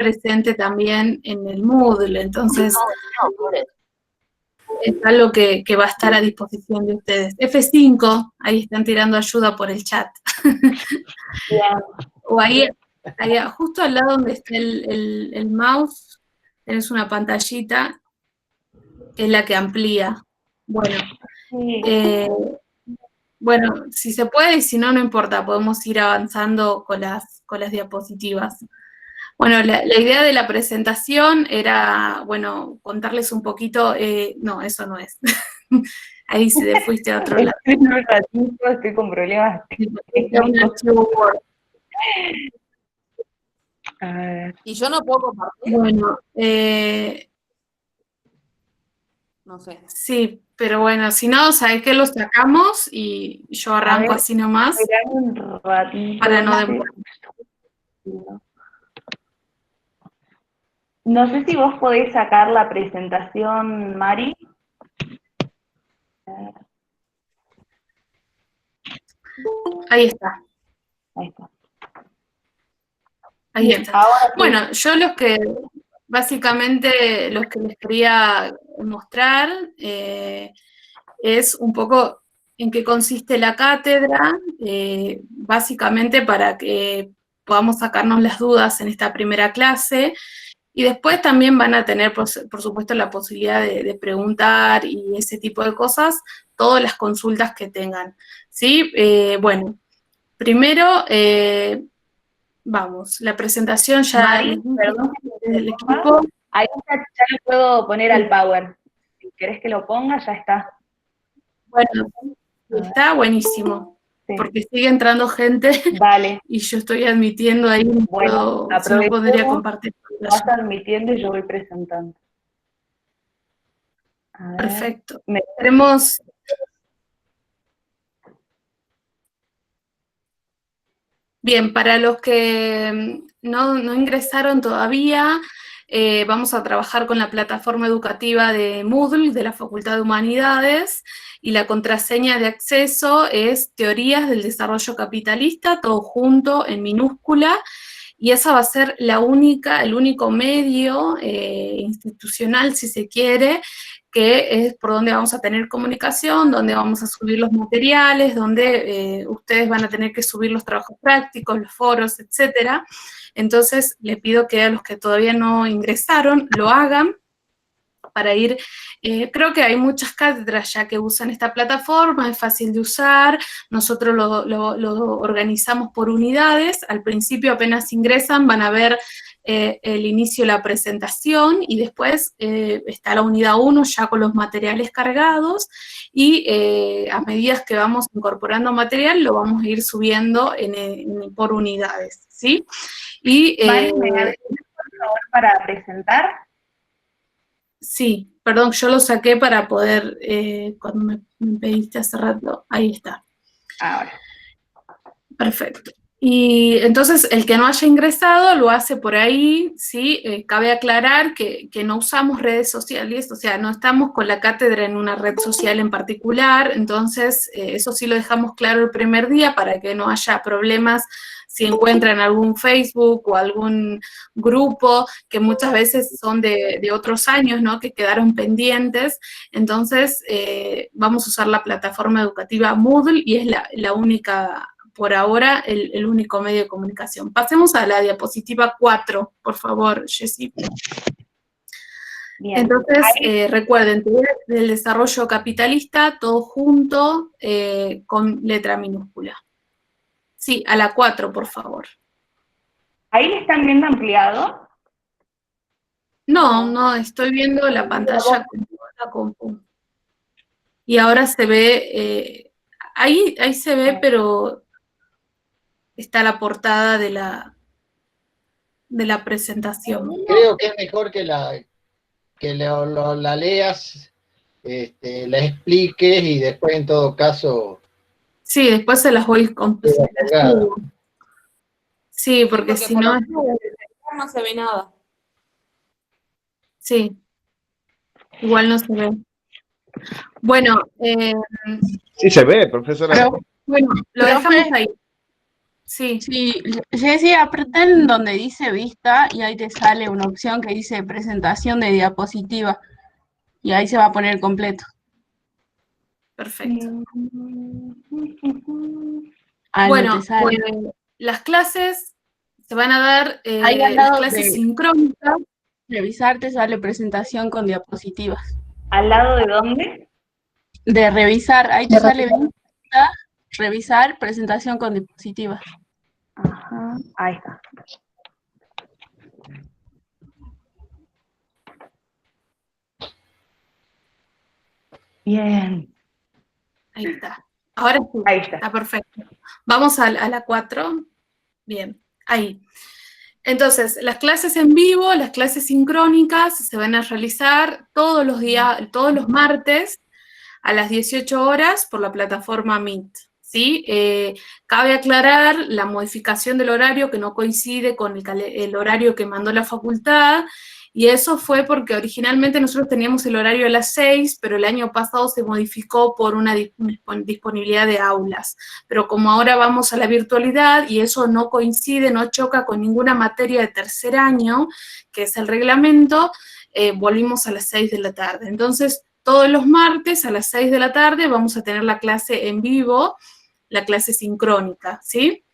presente también en el Moodle, entonces por eso. es algo que va a estar a disposición de ustedes. F5, ahí están tirando ayuda por el chat. O ahí, justo al lado donde está el mouse, tenés una pantallita, que es la que amplía. Bueno, bueno, si se puede y si no, no importa, podemos ir avanzando con las diapositivas. Bueno, la idea de la presentación era, bueno, contarles un poquito, no, eso no es. Ahí se fuiste a otro lado. Estoy con problemas técnicos. A ver. ¿Y yo no puedo compartir? Bueno, no sé. Sí, pero bueno, si no, ¿sabes qué? Lo sacamos y yo arranco así nomás. Un ratito, para no demorar. No sé si vos podés sacar la presentación, Mari. Ahí está. Ahí está. Ahí Bien, está. ahora bueno, yo básicamente los que les quería mostrar es un poco en qué consiste la cátedra, básicamente para que podamos sacarnos las dudas en esta primera clase. Y después también van a tener, por supuesto, la posibilidad de preguntar y ese tipo de cosas, todas las consultas que tengan, ¿sí? Bueno, primero, vamos, la presentación ya... Mari, perdón, el equipo. Ahí ya le puedo poner al power. Si querés que lo ponga, ya está. Bueno, está buenísimo. Sí. Porque sigue entrando gente. Vale. Y yo estoy admitiendo ahí, bueno, si no podría compartir. Vas admitiendo y yo voy presentando. Perfecto. Tenemos... Bien, para los que no ingresaron todavía, vamos a trabajar con la plataforma educativa de Moodle, de la Facultad de Humanidades, y la contraseña de acceso es Teorías del Desarrollo Capitalista, todo junto en minúscula, y esa va a ser el único medio institucional, si se quiere, que es por donde vamos a tener comunicación, donde vamos a subir los materiales, donde ustedes van a tener que subir los trabajos prácticos, los foros, etcétera. Entonces, les pido que a los que todavía no ingresaron, lo hagan para ir, creo que hay muchas cátedras ya que usan esta plataforma, es fácil de usar, nosotros lo organizamos por unidades, al principio apenas ingresan van a ver el inicio de la presentación y después está la unidad 1 ya con los materiales cargados y a medida que vamos incorporando material lo vamos a ir subiendo por unidades, ¿sí? Y, Mari, ¿me das por favor para presentar? Sí, perdón, yo lo saqué para poder, cuando me pediste hace rato, ahí está. Ahora. Perfecto. Y entonces, el que no haya ingresado lo hace por ahí, ¿sí? Cabe aclarar que no usamos redes sociales, o sea, no estamos con la cátedra en una red social en particular, entonces, eso sí lo dejamos claro el primer día para que no haya problemas si encuentran algún Facebook o algún grupo que muchas veces son de otros años, ¿no? Que quedaron pendientes. Entonces, vamos a usar la plataforma educativa Moodle y es la única, por ahora, el único medio de comunicación. Pasemos a la diapositiva 4, por favor, Jessy. Bien. Entonces, recuerden, del desarrollo capitalista, todo junto, con letra minúscula. Sí, a la 4, por favor. ¿Ahí le están viendo ampliado? No, estoy viendo la pantalla con la compu. Y ahora se ve, ahí se ve, pero está la portada de la presentación. Creo que es mejor que la leas, la expliques y después en todo caso... Sí, después se las voy completando. Sí, porque si no... No se ve nada. Sí, igual no se ve. Bueno, sí se ve, profesora. Bueno, lo dejamos ahí. Sí, Sí, Jessy, aprieta en donde dice vista y ahí te sale una opción que dice presentación de diapositiva y ahí se va a poner completo. perfecto. Ah, no Bueno, te sale. las clases se van a dar, Ahí al las lado clases de sincrónicas. revisar te sale presentación con diapositivas. ¿Al lado de dónde? De revisar, ahí te sale vista, revisar, presentación con diapositivas. Ajá, ahí está. Bien, Ahí está. Ahora sí, ahí está. está perfecto. Vamos a la 4. Bien, ahí. Entonces, las clases en vivo, las clases sincrónicas se van a realizar todos los días, todos los martes a las 18 horas por la plataforma Meet. ¿Sí? Cabe aclarar la modificación del horario que no coincide con el horario que mandó la facultad, y eso fue porque originalmente nosotros teníamos el horario a las 6, pero el año pasado se modificó por una disponibilidad de aulas. Pero como ahora vamos a la virtualidad y eso no coincide, no choca con ninguna materia de tercer año, que es el reglamento, volvimos a las 6 de la tarde. Entonces, todos los martes a las 6 de la tarde vamos a tener la clase en vivo, la clase sincrónica, ¿sí?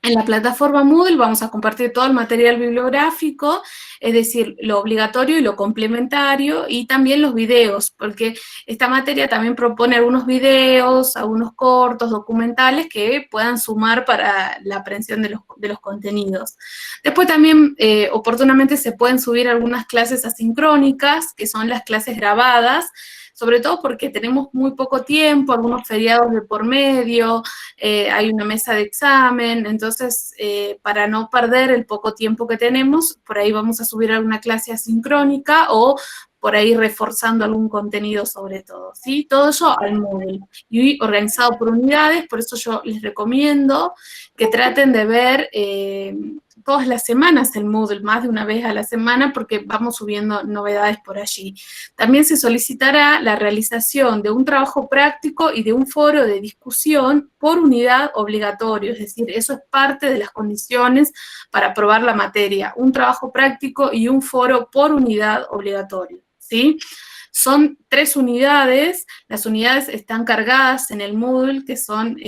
En la plataforma Moodle vamos a compartir todo el material bibliográfico, es decir, lo obligatorio y lo complementario, y también los videos, porque esta materia también propone algunos videos, algunos cortos, documentales que puedan sumar para la aprehensión de los contenidos. Después también, oportunamente, se pueden subir algunas clases asincrónicas, que son las clases grabadas, sobre todo porque tenemos muy poco tiempo, algunos feriados de por medio, hay una mesa de examen, entonces para no perder el poco tiempo que tenemos, por ahí vamos a subir alguna clase asincrónica o por ahí reforzando algún contenido sobre todo, ¿sí? Todo eso al Moodle y organizado por unidades, por eso yo les recomiendo que traten de ver todas las semanas el Moodle, más de una vez a la semana, porque vamos subiendo novedades por allí. También se solicitará la realización de un trabajo práctico y de un foro de discusión por unidad obligatorio, es decir, eso es parte de las condiciones para aprobar la materia, un trabajo práctico y un foro por unidad obligatorio, ¿sí? Son 3 unidades, las unidades están cargadas en el Moodle, que son,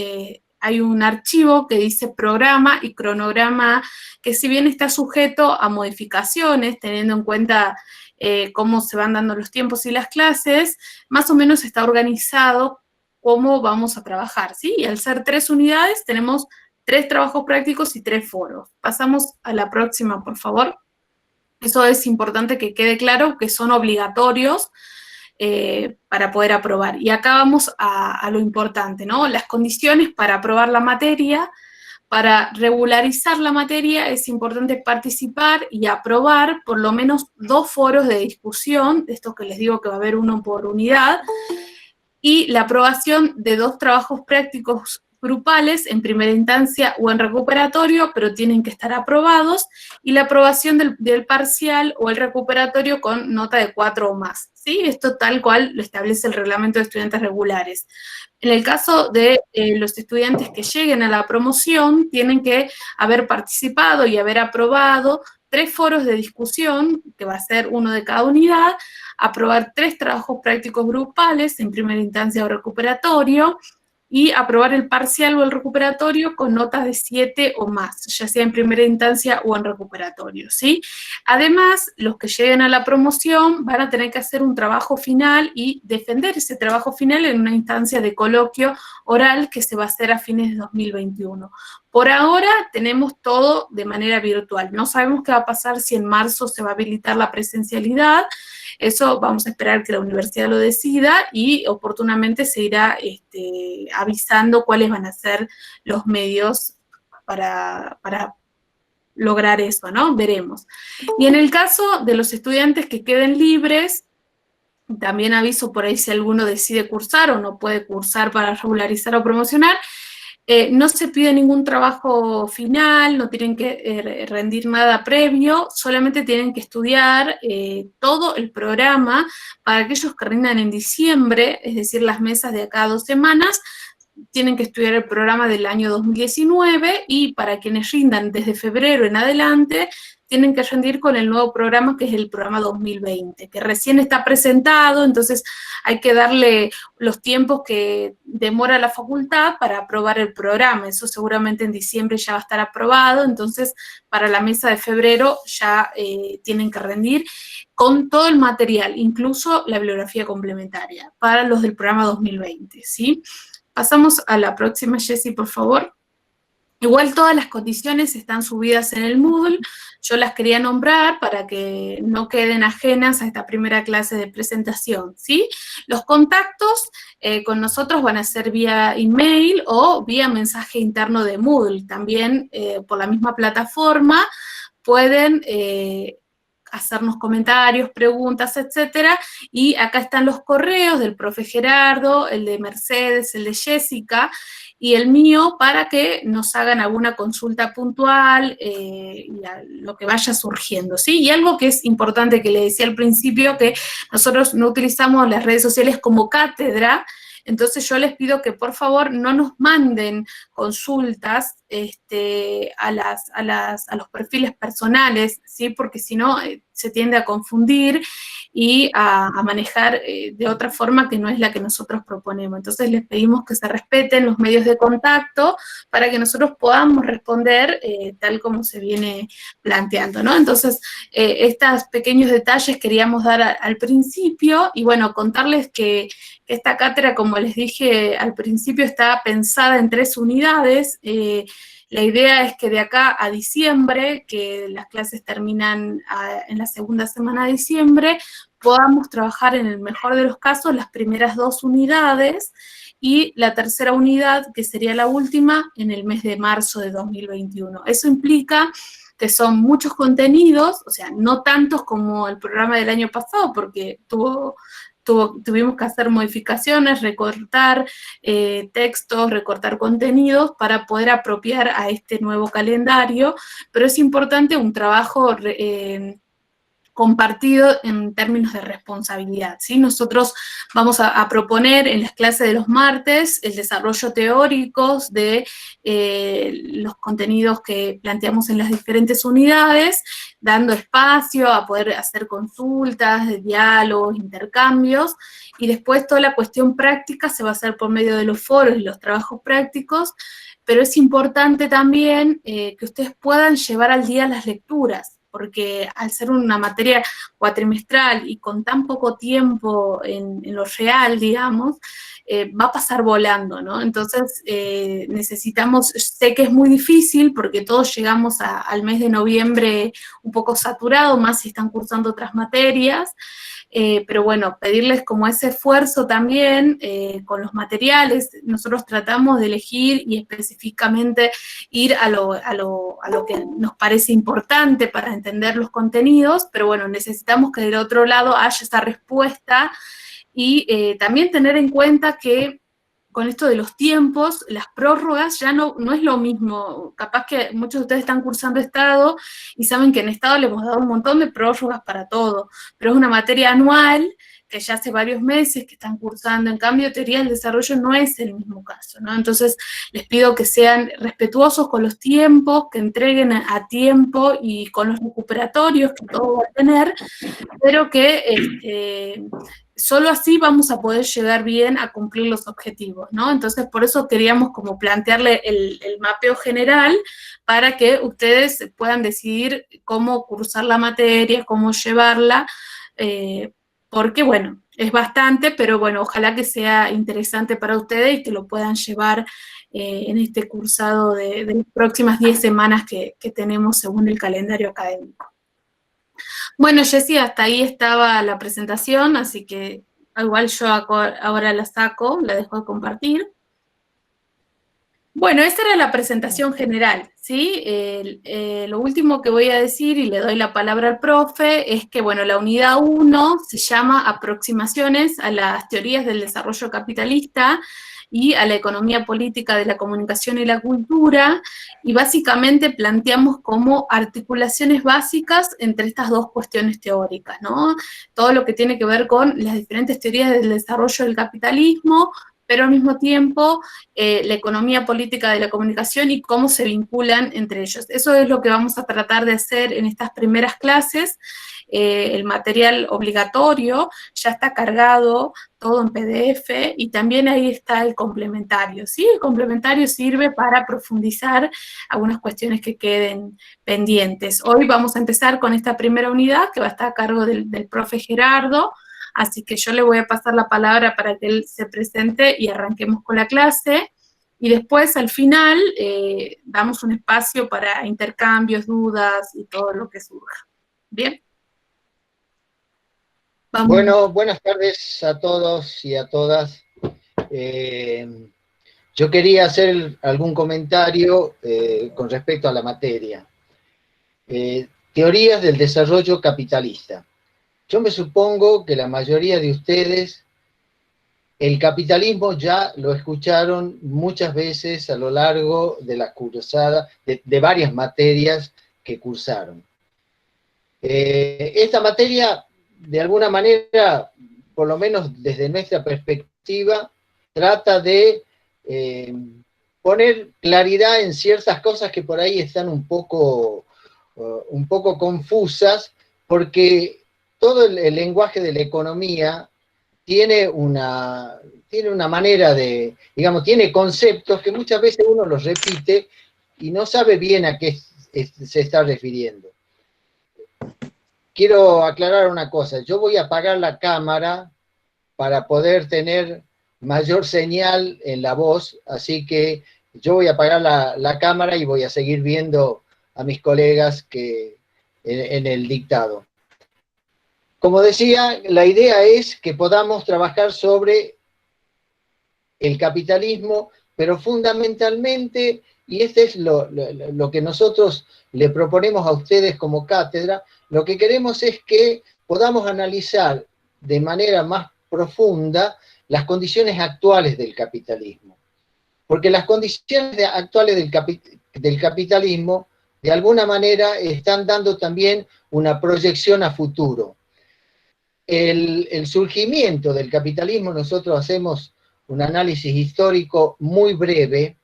hay un archivo que dice programa y cronograma, que si bien está sujeto a modificaciones, teniendo en cuenta cómo se van dando los tiempos y las clases, más o menos está organizado cómo vamos a trabajar, ¿sí? Y al ser 3 unidades, tenemos 3 trabajos prácticos y 3 foros. Pasamos a la próxima, por favor. Eso es importante que quede claro, que son obligatorios para poder aprobar. Y acá vamos a lo importante, ¿no? Las condiciones para aprobar la materia. Para regularizar la materia es importante participar y aprobar por lo menos 2 foros de discusión, de estos que les digo que va a haber uno por unidad, y la aprobación de 2 trabajos prácticos grupales en primera instancia o en recuperatorio, pero tienen que estar aprobados, y la aprobación del parcial o el recuperatorio con nota de 4 o más, ¿sí? Esto tal cual lo establece el reglamento de estudiantes regulares. En el caso de los estudiantes que lleguen a la promoción, tienen que haber participado y haber aprobado 3 foros de discusión, que va a ser uno de cada unidad, aprobar 3 trabajos prácticos grupales en primera instancia o recuperatorio, y aprobar el parcial o el recuperatorio con notas de 7 o más, ya sea en primera instancia o en recuperatorio, ¿sí? Además, los que lleguen a la promoción van a tener que hacer un trabajo final y defender ese trabajo final en una instancia de coloquio oral que se va a hacer a fines de 2021. Por ahora tenemos todo de manera virtual. No sabemos qué va a pasar si en marzo se va a habilitar la presencialidad. Eso vamos a esperar que la universidad lo decida y oportunamente se irá avisando cuáles van a ser los medios para lograr eso, ¿no? Veremos. Y en el caso de los estudiantes que queden libres, también aviso por ahí si alguno decide cursar o no puede cursar para regularizar o promocionar, no se pide ningún trabajo final, no tienen que rendir nada previo, solamente tienen que estudiar todo el programa para aquellos que rindan en diciembre, es decir, las mesas de acá a 2 semanas, tienen que estudiar el programa del año 2019 y para quienes rindan desde febrero en adelante, tienen que rendir con el nuevo programa, que es el programa 2020, que recién está presentado, entonces hay que darle los tiempos que demora la facultad para aprobar el programa. Eso seguramente en diciembre ya va a estar aprobado, entonces para la mesa de febrero ya tienen que rendir con todo el material, incluso la bibliografía complementaria, para los del programa 2020, ¿sí? Pasamos a la próxima, Jessy, por favor. Igual todas las condiciones están subidas en el Moodle, yo las quería nombrar para que no queden ajenas a esta primera clase de presentación, ¿sí? Los contactos con nosotros van a ser vía email o vía mensaje interno de Moodle, también por la misma plataforma pueden hacernos comentarios, preguntas, etcétera, y acá están los correos del profe Gerardo, el de Mercedes, el de Jessica, y el mío para que nos hagan alguna consulta puntual, lo que vaya surgiendo, ¿sí? Y algo que es importante que le decía al principio, que nosotros no utilizamos las redes sociales como cátedra, entonces yo les pido que por favor no nos manden consultas a los perfiles personales, ¿sí? Porque si no se tiende a confundir y a manejar de otra forma que no es la que nosotros proponemos. Entonces les pedimos que se respeten los medios de contacto para que nosotros podamos responder tal como se viene planteando, ¿no? Entonces, estos pequeños detalles queríamos dar al principio y bueno, contarles que esta cátedra, como les dije al principio, está pensada en 3 unidades. La idea es que de acá a diciembre, que las clases terminan en la segunda semana de diciembre, podamos trabajar en el mejor de los casos las primeras 2 unidades y la tercera unidad, que sería la última, en el mes de marzo de 2021. Eso implica que son muchos contenidos, o sea, no tantos como el programa del año pasado, porque tuvimos que hacer modificaciones, recortar textos, recortar contenidos para poder apropiar a este nuevo calendario, pero es importante un trabajo compartido en términos de responsabilidad, ¿sí? Nosotros vamos a proponer en las clases de los martes el desarrollo teórico de los contenidos que planteamos en las diferentes unidades, dando espacio a poder hacer consultas, diálogos, intercambios, y después toda la cuestión práctica se va a hacer por medio de los foros y los trabajos prácticos, pero es importante también que ustedes puedan llevar al día las lecturas, porque al ser una materia cuatrimestral y con tan poco tiempo en lo real, digamos, va a pasar volando, ¿no? Entonces, necesitamos, sé que es muy difícil porque todos llegamos al mes de noviembre un poco saturado, más si están cursando otras materias, pero bueno, pedirles como ese esfuerzo también con los materiales. Nosotros tratamos de elegir y específicamente ir a lo que nos parece importante para entender los contenidos, pero bueno, necesitamos que del otro lado haya esa respuesta y también tener en cuenta que con esto de los tiempos, las prórrogas ya no es lo mismo. Capaz que muchos de ustedes están cursando Estado y saben que en Estado le hemos dado un montón de prórrogas para todo, pero es una materia anual que ya hace varios meses que están cursando. En cambio, teoría del desarrollo no es el mismo caso, ¿no? Entonces, les pido que sean respetuosos con los tiempos, que entreguen a tiempo y con los recuperatorios que todo va a tener, pero que solo así vamos a poder llegar bien a cumplir los objetivos, ¿no? Entonces, por eso queríamos como plantearle el mapeo general para que ustedes puedan decidir cómo cursar la materia, cómo llevarla, porque, bueno, es bastante, pero bueno, ojalá que sea interesante para ustedes y que lo puedan llevar en este cursado de las próximas 10 semanas que tenemos según el calendario académico. Bueno, Jessy, hasta ahí estaba la presentación, así que igual yo ahora la saco, la dejo de compartir. Bueno, esta era la presentación general, ¿sí? Lo último que voy a decir, y le doy la palabra al profe, es que, bueno, la unidad 1 se llama Aproximaciones a las teorías del desarrollo capitalista y a la economía política de la comunicación y la cultura, y básicamente planteamos como articulaciones básicas entre estas dos cuestiones teóricas, ¿no? Todo lo que tiene que ver con las diferentes teorías del desarrollo del capitalismo, pero al mismo tiempo la economía política de la comunicación y cómo se vinculan entre ellos. Eso es lo que vamos a tratar de hacer en estas primeras clases. El material obligatorio ya está cargado todo en PDF y también ahí está el complementario, ¿sí? El complementario sirve para profundizar algunas cuestiones que queden pendientes. Hoy vamos a empezar con esta primera unidad que va a estar a cargo del profe Gerardo, así que yo le voy a pasar la palabra para que él se presente y arranquemos con la clase. Y después, al final, damos un espacio para intercambios, dudas y todo lo que surja. ¿Bien? Vamos. Bueno, buenas tardes a todos y a todas. Yo quería hacer algún comentario con respecto a la materia. Teorías del desarrollo capitalista. Yo me supongo que la mayoría de ustedes el capitalismo ya lo escucharon muchas veces a lo largo de la cursada, de varias materias que cursaron. Esta materia, de alguna manera, por lo menos desde nuestra perspectiva, trata de poner claridad en ciertas cosas que por ahí están un poco confusas, porque todo el lenguaje de la economía tiene una manera de, digamos, tiene conceptos que muchas veces uno los repite y no sabe bien a qué se está refiriendo. Quiero aclarar una cosa, yo voy a apagar la cámara para poder tener mayor señal en la voz, así que yo voy a apagar la cámara y voy a seguir viendo a mis colegas en el dictado. Como decía, la idea es que podamos trabajar sobre el capitalismo, pero fundamentalmente, y este es lo que nosotros le proponemos a ustedes como cátedra, lo que queremos es que podamos analizar de manera más profunda las condiciones actuales del capitalismo. Porque las condiciones actuales del capitalismo, de alguna manera, están dando también una proyección a futuro. El surgimiento del capitalismo, nosotros hacemos un análisis histórico muy breve,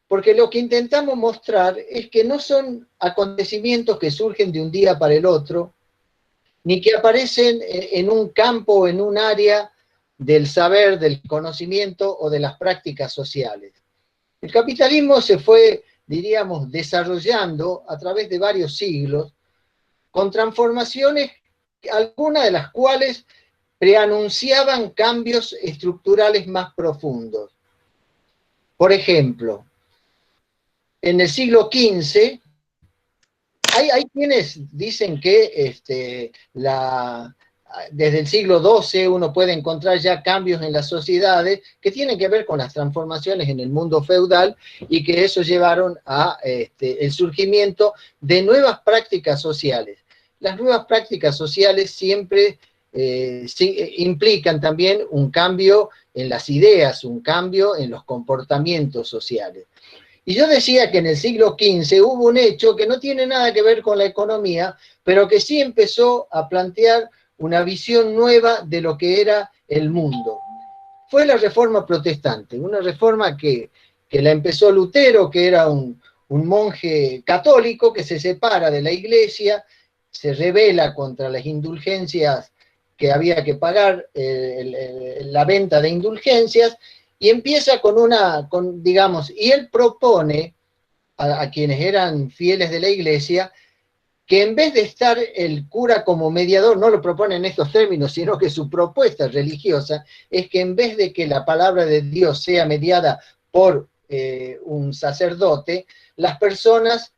porque lo que intentamos mostrar es que no son acontecimientos que surgen de un día para el otro, ni que aparecen en un campo o en un área del saber, del conocimiento o de las prácticas sociales. El capitalismo se fue, diríamos, desarrollando a través de varios siglos, con transformaciones, algunas de las cuales preanunciaban cambios estructurales más profundos. Por ejemplo, en el siglo XV, hay quienes dicen que desde el siglo XII uno puede encontrar ya cambios en las sociedades que tienen que ver con las transformaciones en el mundo feudal y que eso llevaron a el surgimiento de nuevas prácticas sociales. Las nuevas prácticas sociales siempre implican también un cambio en las ideas, un cambio en los comportamientos sociales. Y yo decía que en el siglo XV hubo un hecho que no tiene nada que ver con la economía, pero que sí empezó a plantear una visión nueva de lo que era el mundo. Fue la Reforma Protestante, una reforma que la empezó Lutero, que era un monje católico que se separa de la Iglesia, se rebela contra las indulgencias que había que pagar, la venta de indulgencias, y empieza digamos, y él propone a quienes eran fieles de la Iglesia que en vez de estar el cura como mediador, no lo propone en estos términos, sino que su propuesta religiosa es que en vez de que la palabra de Dios sea mediada por un sacerdote, las personas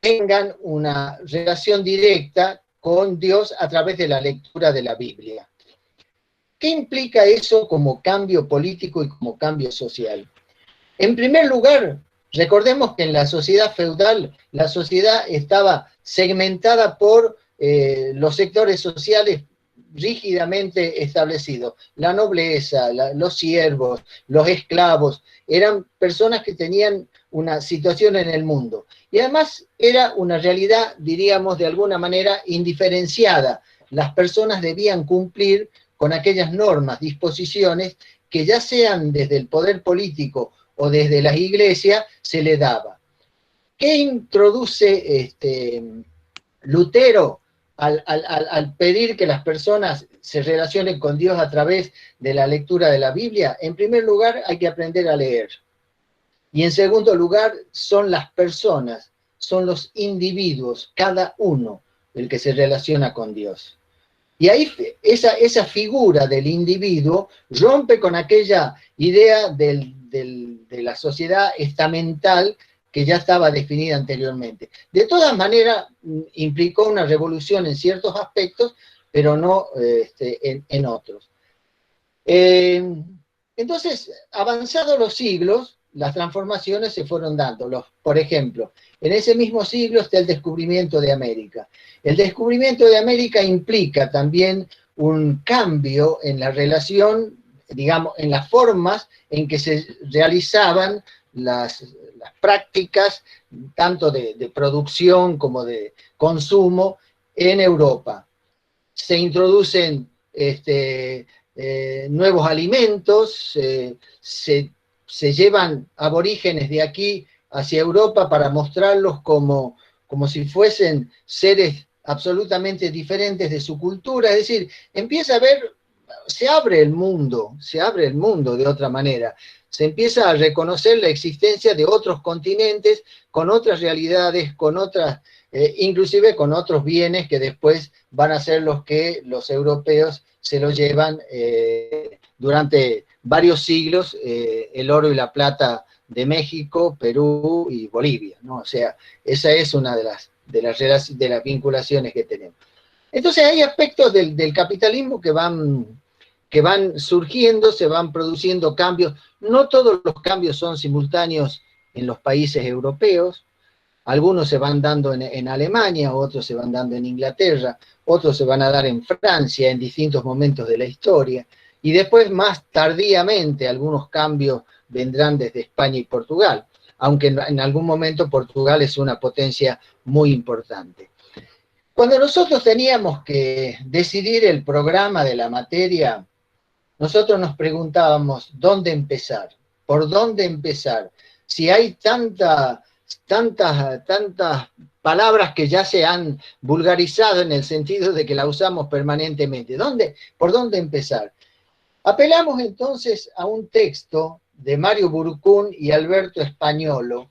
tengan una relación directa con Dios a través de la lectura de la Biblia. ¿Qué implica eso como cambio político y como cambio social? En primer lugar, recordemos que en la sociedad feudal, la sociedad estaba segmentada por los sectores sociales rígidamente establecidos. La nobleza, los siervos, los esclavos, eran personas que tenían una situación en el mundo. Y además era una realidad, diríamos, de alguna manera indiferenciada. Las personas debían cumplir con aquellas normas, disposiciones que ya sean desde el poder político o desde las iglesias, se le daba. ¿Qué introduce Lutero al pedir que las personas se relacionen con Dios a través de la lectura de la Biblia? En primer lugar, hay que aprender a leer. Y en segundo lugar, son las personas, son los individuos, cada uno, el que se relaciona con Dios. Y ahí esa figura del individuo rompe con aquella idea de la sociedad estamental que ya estaba definida anteriormente. De todas maneras, implicó una revolución en ciertos aspectos, pero no en otros. Entonces, avanzados los siglos, las transformaciones se fueron dando. Por ejemplo, en ese mismo siglo está el descubrimiento de América. El descubrimiento de América implica también un cambio en la relación, digamos, en las formas en que se realizaban las prácticas, tanto de producción como de consumo, en Europa. Se introducen nuevos alimentos, se llevan aborígenes de aquí hacia Europa para mostrarlos como si fuesen seres absolutamente diferentes de su cultura. Es decir, empieza a ver, se abre el mundo de otra manera. Se empieza a reconocer la existencia de otros continentes, con otras realidades, con otras, inclusive con otros bienes que después van a ser los que los europeos se los llevan durante varios siglos, el oro y la plata de México, Perú y Bolivia, ¿no? O sea, esa es una de las vinculaciones que tenemos. Entonces hay aspectos del capitalismo que van surgiendo, se van produciendo cambios. No todos los cambios son simultáneos en los países europeos. Algunos se van dando en Alemania, otros se van dando en Inglaterra, otros se van a dar en Francia en distintos momentos de la historia. Y después, más tardíamente, algunos cambios vendrán desde España y Portugal, aunque en algún momento Portugal es una potencia muy importante. Cuando nosotros teníamos que decidir el programa de la materia, nosotros nos preguntábamos dónde empezar, por dónde empezar. Si hay tantas palabras que ya se han vulgarizado en el sentido de que la usamos permanentemente, ¿por dónde empezar? Apelamos entonces a un texto de Mario Burkún y Alberto Españolo,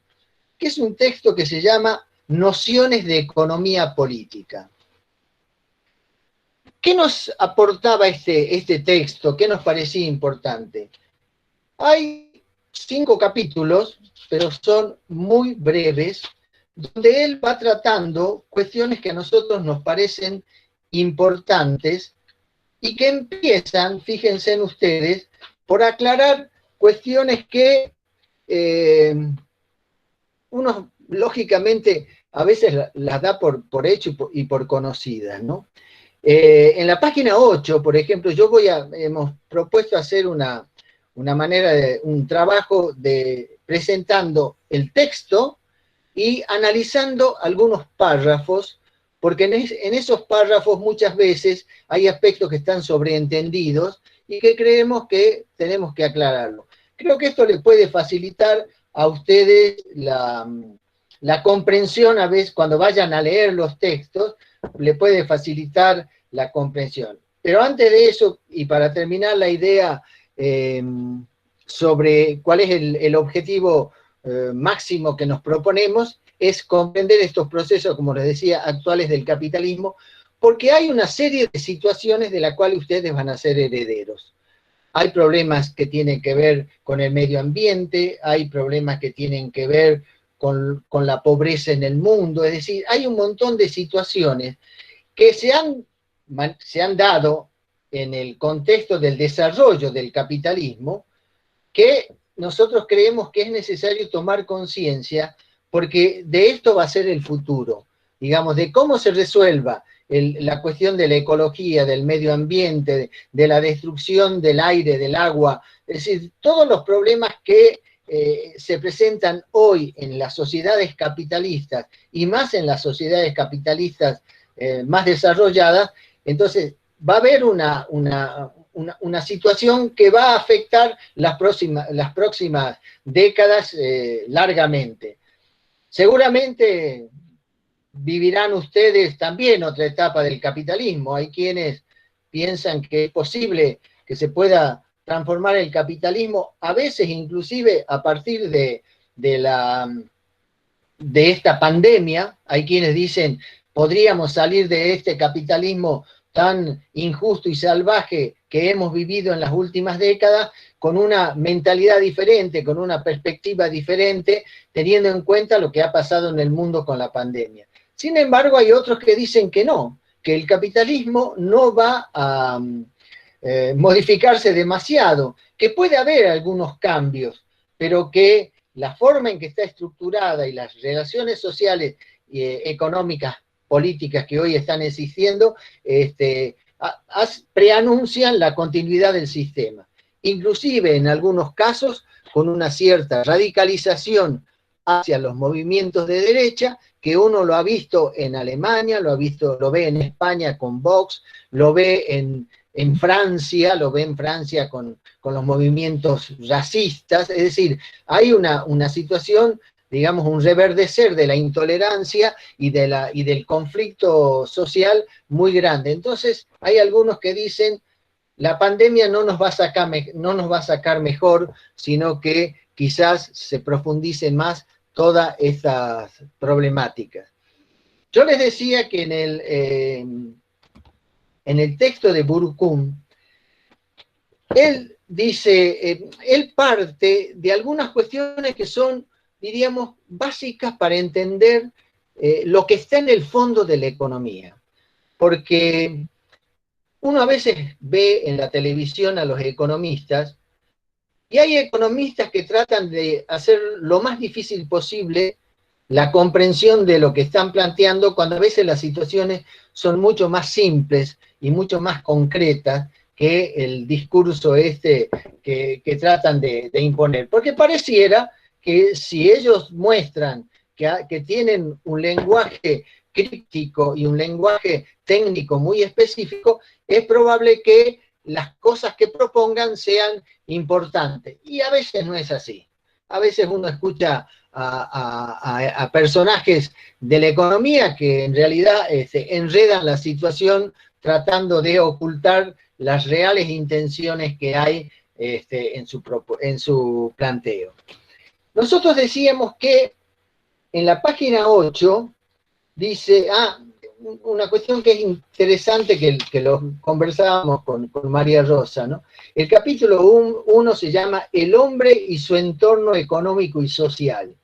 que es un texto que se llama Nociones de Economía Política. ¿Qué nos aportaba este texto? ¿Qué nos parecía importante? Hay 5 capítulos, pero son muy breves, donde él va tratando cuestiones que a nosotros nos parecen importantes y que empiezan, fíjense en ustedes, por aclarar cuestiones que uno, lógicamente, a veces las da por hecho y por conocidas, ¿no? En la página 8, por ejemplo, hemos propuesto hacer un trabajo presentando el texto y analizando algunos párrafos, porque en esos párrafos muchas veces hay aspectos que están sobreentendidos y que creemos que tenemos que aclararlo. Creo que esto le puede facilitar a ustedes la comprensión, a veces cuando vayan a leer los textos, le puede facilitar la comprensión. Pero antes de eso, y para terminar la idea sobre cuál es el objetivo máximo que nos proponemos, es comprender estos procesos, como les decía, actuales del capitalismo, porque hay una serie de situaciones de las cuales ustedes van a ser herederos. Hay problemas que tienen que ver con el medio ambiente, hay problemas que tienen que ver con la pobreza en el mundo, es decir, hay un montón de situaciones que se han dado en el contexto del desarrollo del capitalismo, que nosotros creemos que es necesario tomar conciencia, porque de esto va a ser el futuro, digamos, de cómo se resuelva la cuestión de la ecología, del medio ambiente, de la destrucción del aire, del agua, es decir, todos los problemas que se presentan hoy en las sociedades capitalistas, y más en las sociedades capitalistas más desarrolladas. Entonces va a haber una situación que va a afectar las próximas décadas largamente. Seguramente vivirán ustedes también otra etapa del capitalismo. Hay quienes piensan que es posible que se pueda transformar el capitalismo, a veces inclusive a partir de esta pandemia. Hay quienes dicen, podríamos salir de este capitalismo tan injusto y salvaje que hemos vivido en las últimas décadas con una mentalidad diferente, con una perspectiva diferente, teniendo en cuenta lo que ha pasado en el mundo con la pandemia. Sin embargo, hay otros que dicen que no, que el capitalismo no va a modificarse demasiado, que puede haber algunos cambios, pero que la forma en que está estructurada y las relaciones sociales y económicas, políticas que hoy están existiendo, preanuncian la continuidad del sistema. Inclusive en algunos casos con una cierta radicalización hacia los movimientos de derecha, que uno lo ha visto en Alemania, lo ve en España con Vox, lo ve en Francia, con los movimientos racistas. Es decir, hay una situación, digamos, un reverdecer de la intolerancia y del conflicto social muy grande. Entonces, hay algunos que dicen, la pandemia no nos va a sacar mejor, sino que quizás se profundice más todas estas problemáticas. Yo les decía que en el texto de Burkun, él dice, él parte de algunas cuestiones que son, diríamos, básicas para entender lo que está en el fondo de la economía. Porque uno a veces ve en la televisión a los economistas, y hay economistas que tratan de hacer lo más difícil posible la comprensión de lo que están planteando, cuando a veces las situaciones son mucho más simples y mucho más concretas que el discurso que tratan de imponer. Porque pareciera que si ellos muestran que tienen un lenguaje crítico y un lenguaje técnico muy específico, es probable que las cosas que propongan sean importantes. Y a veces no es así. A veces uno escucha a personajes de la economía que en realidad enredan la situación tratando de ocultar las reales intenciones que hay en su planteo. Nosotros decíamos que en la página 8 dice, una cuestión que es interesante, que lo conversábamos con María Rosa, ¿no? El capítulo 1 se llama El hombre y su entorno económico y social.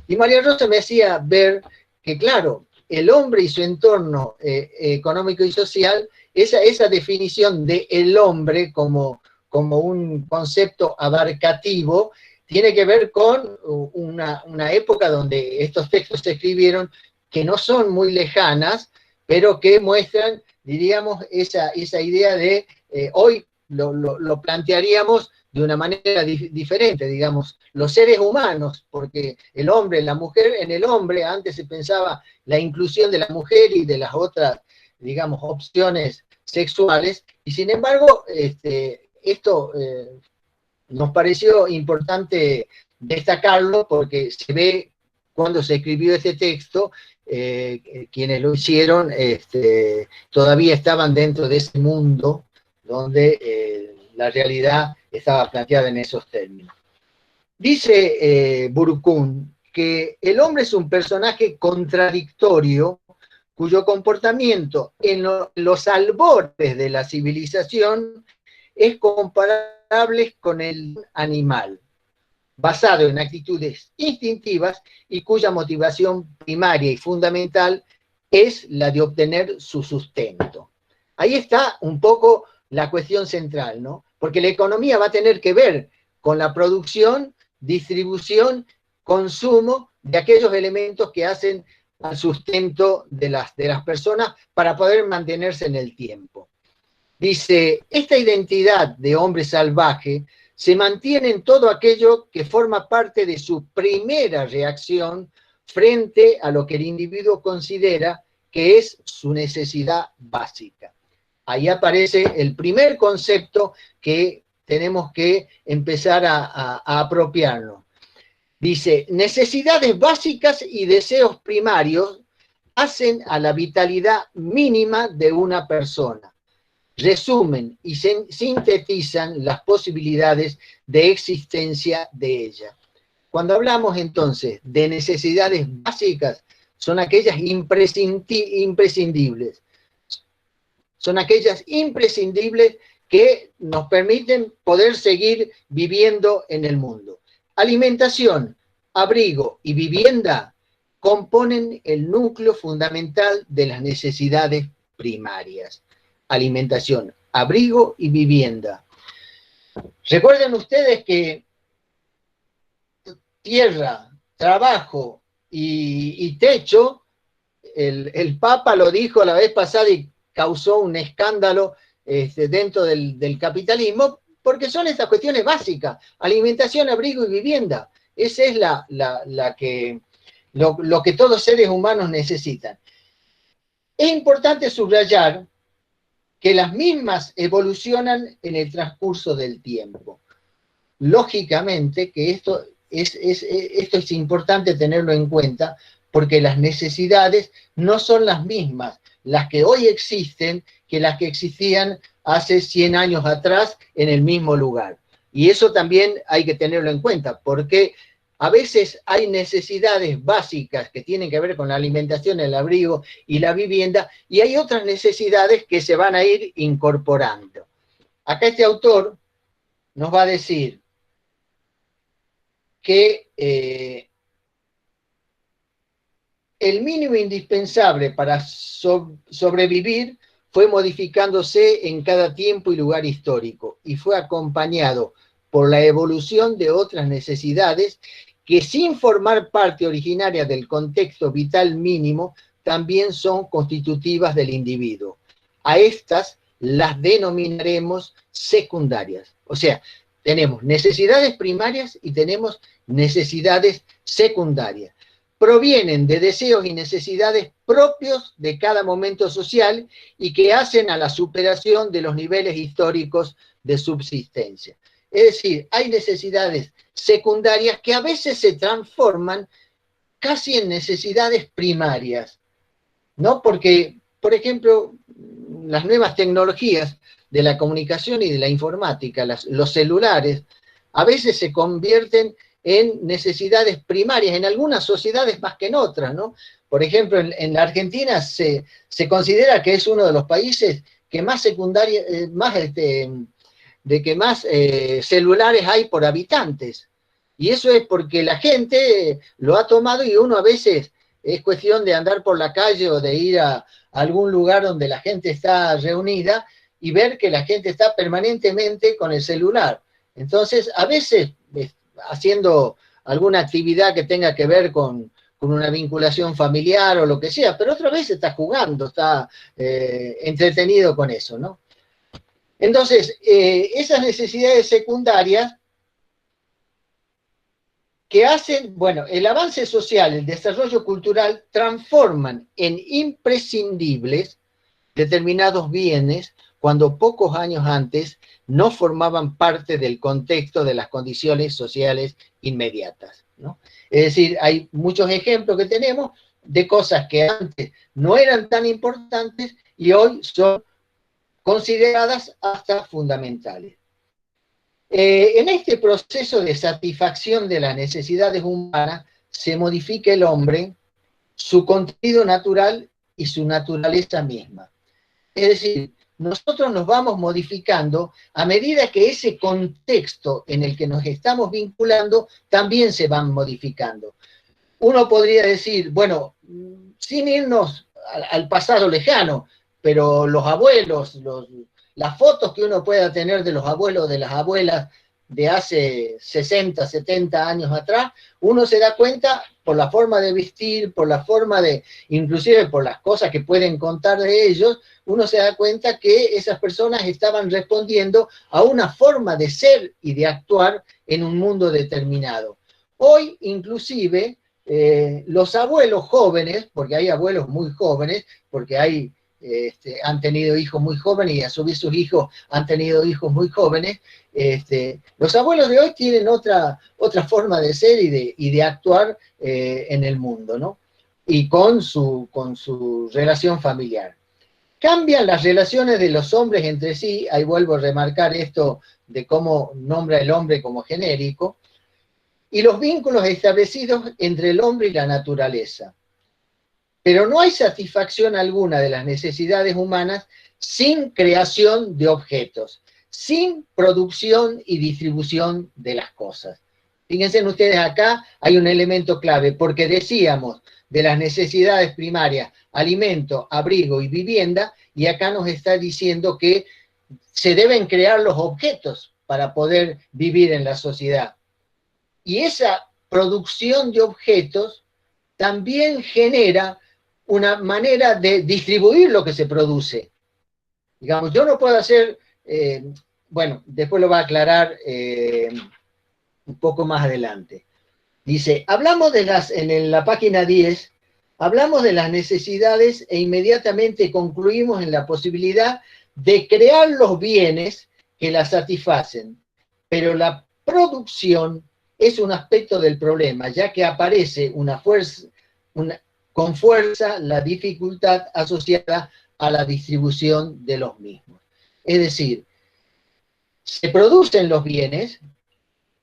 Y María Rosa me hacía ver que, claro, el hombre y su entorno económico y social, esa definición de el hombre como un concepto abarcativo, tiene que ver con una época donde estos textos se escribieron que no son muy lejanas, pero que muestran, diríamos, esa idea de, hoy lo plantearíamos de una manera diferente, digamos, los seres humanos, porque el hombre, la mujer, en el hombre antes se pensaba la inclusión de la mujer y de las otras, digamos, opciones sexuales, y sin embargo, esto nos pareció importante destacarlo porque se ve cuando se escribió este texto, quienes lo hicieron todavía estaban dentro de ese mundo donde la realidad estaba planteada en esos términos. Dice Burkun que el hombre es un personaje contradictorio cuyo comportamiento en los albores de la civilización es comparable con el animal, basado en actitudes instintivas y cuya motivación primaria y fundamental es la de obtener su sustento. Ahí está un poco la cuestión central, ¿no? Porque la economía va a tener que ver con la producción, distribución, consumo de aquellos elementos que hacen al sustento de las personas para poder mantenerse en el tiempo. Dice, esta identidad de hombre salvaje se mantiene en todo aquello que forma parte de su primera reacción frente a lo que el individuo considera que es su necesidad básica. ahí aparece el primer concepto que tenemos que empezar a apropiarnos. Dice, necesidades básicas y deseos primarios hacen a la vitalidad mínima de una persona. Resumen y sintetizan las posibilidades de existencia de ella. Cuando hablamos entonces de necesidades básicas, son aquellas imprescindibles. Son aquellas imprescindibles que nos permiten poder seguir viviendo en el mundo. Alimentación, abrigo y vivienda componen el núcleo fundamental de las necesidades primarias. Alimentación, abrigo y vivienda. Recuerden ustedes que tierra, trabajo y techo, el Papa lo dijo la vez pasada y causó un escándalo dentro del capitalismo, porque son estas cuestiones básicas, alimentación, abrigo y vivienda. Esa es lo que todos seres humanos necesitan. Es importante subrayar que las mismas evolucionan en el transcurso del tiempo. Lógicamente que esto es importante tenerlo en cuenta, porque las necesidades no son las mismas, las que hoy existen, que las que existían hace 100 años atrás en el mismo lugar. Y eso también hay que tenerlo en cuenta, porque a veces hay necesidades básicas que tienen que ver con la alimentación, el abrigo y la vivienda, y hay otras necesidades que se van a ir incorporando. Acá este autor nos va a decir que el mínimo indispensable para sobrevivir fue modificándose en cada tiempo y lugar histórico, y fue acompañado por la evolución de otras necesidades que, sin formar parte originaria del contexto vital mínimo, también son constitutivas del individuo. A estas las denominaremos secundarias. O sea, tenemos necesidades primarias y tenemos necesidades secundarias. Provienen de deseos y necesidades propios de cada momento social y que hacen a la superación de los niveles históricos de subsistencia. Es decir, hay necesidades secundarias que a veces se transforman casi en necesidades primarias, ¿no? Porque, por ejemplo, las nuevas tecnologías de la comunicación y de la informática, los celulares, a veces se convierten en necesidades primarias, en algunas sociedades más que en otras, ¿no? Por ejemplo, en la Argentina se considera que es uno de los países que más celulares hay por habitantes. Y eso es porque la gente lo ha tomado, y uno a veces es cuestión de andar por la calle o de ir a algún lugar donde la gente está reunida y ver que la gente está permanentemente con el celular. Entonces, a veces haciendo alguna actividad que tenga que ver con una vinculación familiar o lo que sea, pero otra vez está jugando, está entretenido con eso, ¿no? Entonces, esas necesidades secundarias que hacen, bueno, el avance social, el desarrollo cultural, transforman en imprescindibles determinados bienes cuando pocos años antes no formaban parte del contexto de las condiciones sociales inmediatas, ¿no? Es decir, hay muchos ejemplos que tenemos de cosas que antes no eran tan importantes y hoy son consideradas hasta fundamentales. En este proceso de satisfacción de las necesidades humanas se modifica el hombre, su contenido natural y su naturaleza misma. Es decir, nosotros nos vamos modificando a medida que ese contexto en el que nos estamos vinculando también se van modificando. Uno podría decir, bueno, sin irnos al pasado lejano, pero los abuelos, las fotos que uno pueda tener de los abuelos, de las abuelas de hace 60, 70 años atrás, uno se da cuenta por la forma de vestir, por la forma de, inclusive por las cosas que pueden contar de ellos, uno se da cuenta que esas personas estaban respondiendo a una forma de ser y de actuar en un mundo determinado. Hoy, inclusive, los abuelos jóvenes, porque hay abuelos muy jóvenes, porque hay han tenido hijos muy jóvenes y a su vez sus hijos han tenido hijos muy jóvenes. Los abuelos de hoy tienen otra forma de ser y de actuar en el mundo, ¿no? Y con su relación familiar. Cambian las relaciones de los hombres entre sí, ahí vuelvo a remarcar esto de cómo nombra el hombre como genérico, y los vínculos establecidos entre el hombre y la naturaleza. Pero no hay satisfacción alguna de las necesidades humanas sin creación de objetos, sin producción y distribución de las cosas. Fíjense ustedes acá, hay un elemento clave, porque decíamos de las necesidades primarias, alimento, abrigo y vivienda, y acá nos está diciendo que se deben crear los objetos para poder vivir en la sociedad. Y esa producción de objetos también genera una manera de distribuir lo que se produce. Digamos, yo no puedo hacer, bueno, después lo va a aclarar un poco más adelante. Dice, hablamos en la página 10, hablamos de las necesidades e inmediatamente concluimos en la posibilidad de crear los bienes que las satisfacen, pero la producción es un aspecto del problema, ya que aparece con fuerza la dificultad asociada a la distribución de los mismos. Es decir, se producen los bienes,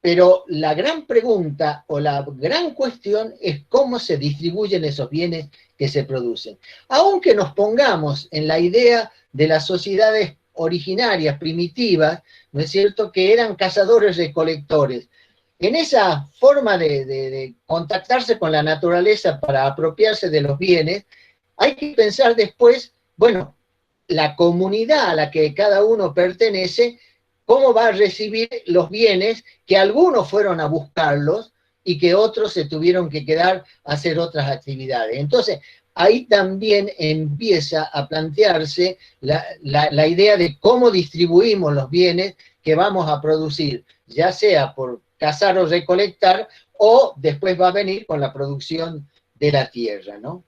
pero la gran pregunta o la gran cuestión es cómo se distribuyen esos bienes que se producen. Aunque nos pongamos en la idea de las sociedades originarias, primitivas, ¿no es cierto?, que eran cazadores-recolectores. En esa forma de contactarse con la naturaleza para apropiarse de los bienes, hay que pensar después, bueno, la comunidad a la que cada uno pertenece, cómo va a recibir los bienes que algunos fueron a buscarlos y que otros se tuvieron que quedar a hacer otras actividades. Entonces, ahí también empieza a plantearse la idea de cómo distribuimos los bienes que vamos a producir, ya sea por cazar o recolectar, o después va a venir con la producción de la tierra, ¿no?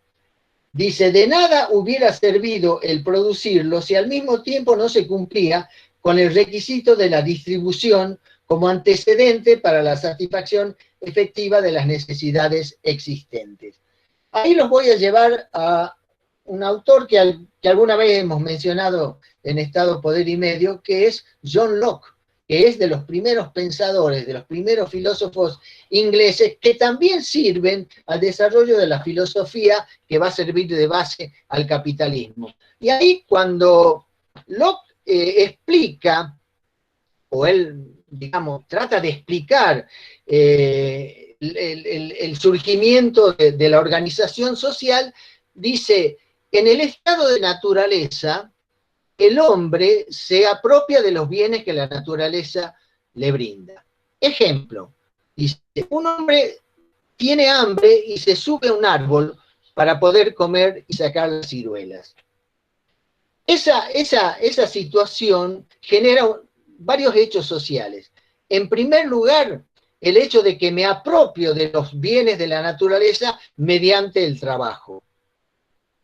Dice, de nada hubiera servido el producirlo si al mismo tiempo no se cumplía con el requisito de la distribución como antecedente para la satisfacción efectiva de las necesidades existentes. Ahí los voy a llevar a un autor que alguna vez hemos mencionado en Estado, Poder y Medio, que es John Locke, que es de los primeros pensadores, de los primeros filósofos ingleses, que también sirven al desarrollo de la filosofía que va a servir de base al capitalismo. Y ahí cuando Locke explica, o él, digamos, trata de explicar el surgimiento de la organización social, dice, en el estado de naturaleza, el hombre se apropia de los bienes que la naturaleza le brinda. Ejemplo, dice, un hombre tiene hambre y se sube a un árbol para poder comer y sacar las ciruelas. Esa situación genera varios hechos sociales. En primer lugar, el hecho de que me apropio de los bienes de la naturaleza mediante el trabajo.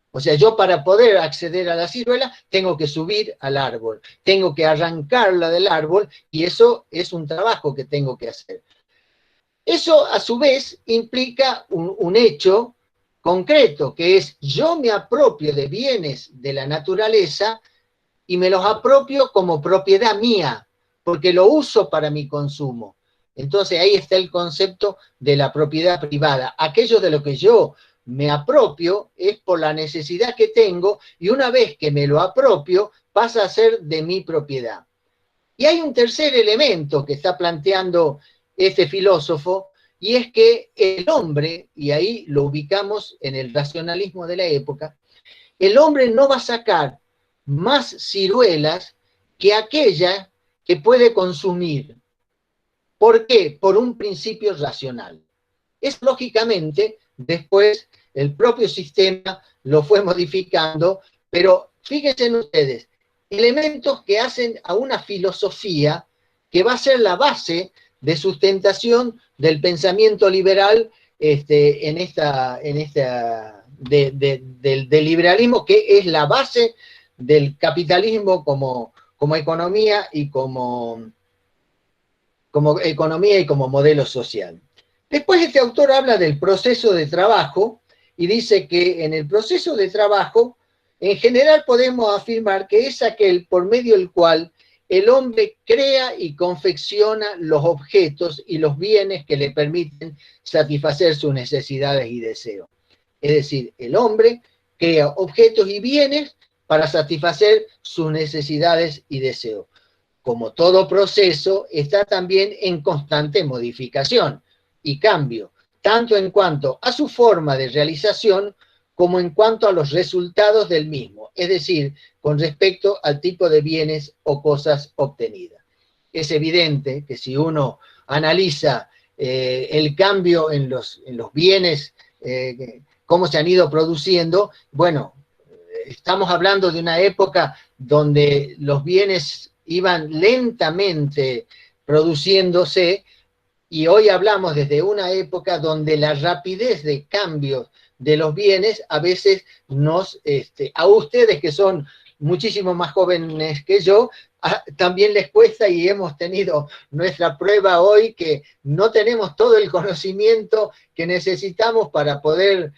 O sea, yo para poder acceder a la ciruela tengo que subir al árbol, tengo que arrancarla del árbol y eso es un trabajo que tengo que hacer. Eso a su vez implica un hecho concreto, que es yo me apropio de bienes de la naturaleza y me los apropio como propiedad mía, porque lo uso para mi consumo. Entonces ahí está el concepto de la propiedad privada. Aquello de lo que yo me apropio es por la necesidad que tengo y una vez que me lo apropio pasa a ser de mi propiedad. Y hay un tercer elemento que está planteando este filósofo y es que el hombre, y ahí lo ubicamos en el racionalismo de la época, el hombre no va a sacar más ciruelas que aquella que puede consumir. ¿Por qué? Por un principio racional. Es lógicamente, después el propio sistema lo fue modificando, pero fíjense ustedes, elementos que hacen a una filosofía que va a ser la base de sustentación del pensamiento liberal en esta del liberalismo, que es la base del capitalismo como economía y como modelo social. Después este autor habla del proceso de trabajo y dice que en el proceso de trabajo, en general podemos afirmar que es aquel por medio del cual el hombre crea y confecciona los objetos y los bienes que le permiten satisfacer sus necesidades y deseos. Es decir, el hombre crea objetos y bienes para satisfacer sus necesidades y deseos. Como todo proceso, está también en constante modificación y cambio, tanto en cuanto a su forma de realización como en cuanto a los resultados del mismo, es decir, con respecto al tipo de bienes o cosas obtenidas. Es evidente que si uno analiza el cambio en los bienes, cómo se han ido produciendo, bueno, estamos hablando de una época donde los bienes iban lentamente produciéndose, y hoy hablamos desde una época donde la rapidez de cambio de los bienes a veces a ustedes que son muchísimo más jóvenes que yo, también les cuesta, y hemos tenido nuestra prueba hoy que no tenemos todo el conocimiento que necesitamos para poder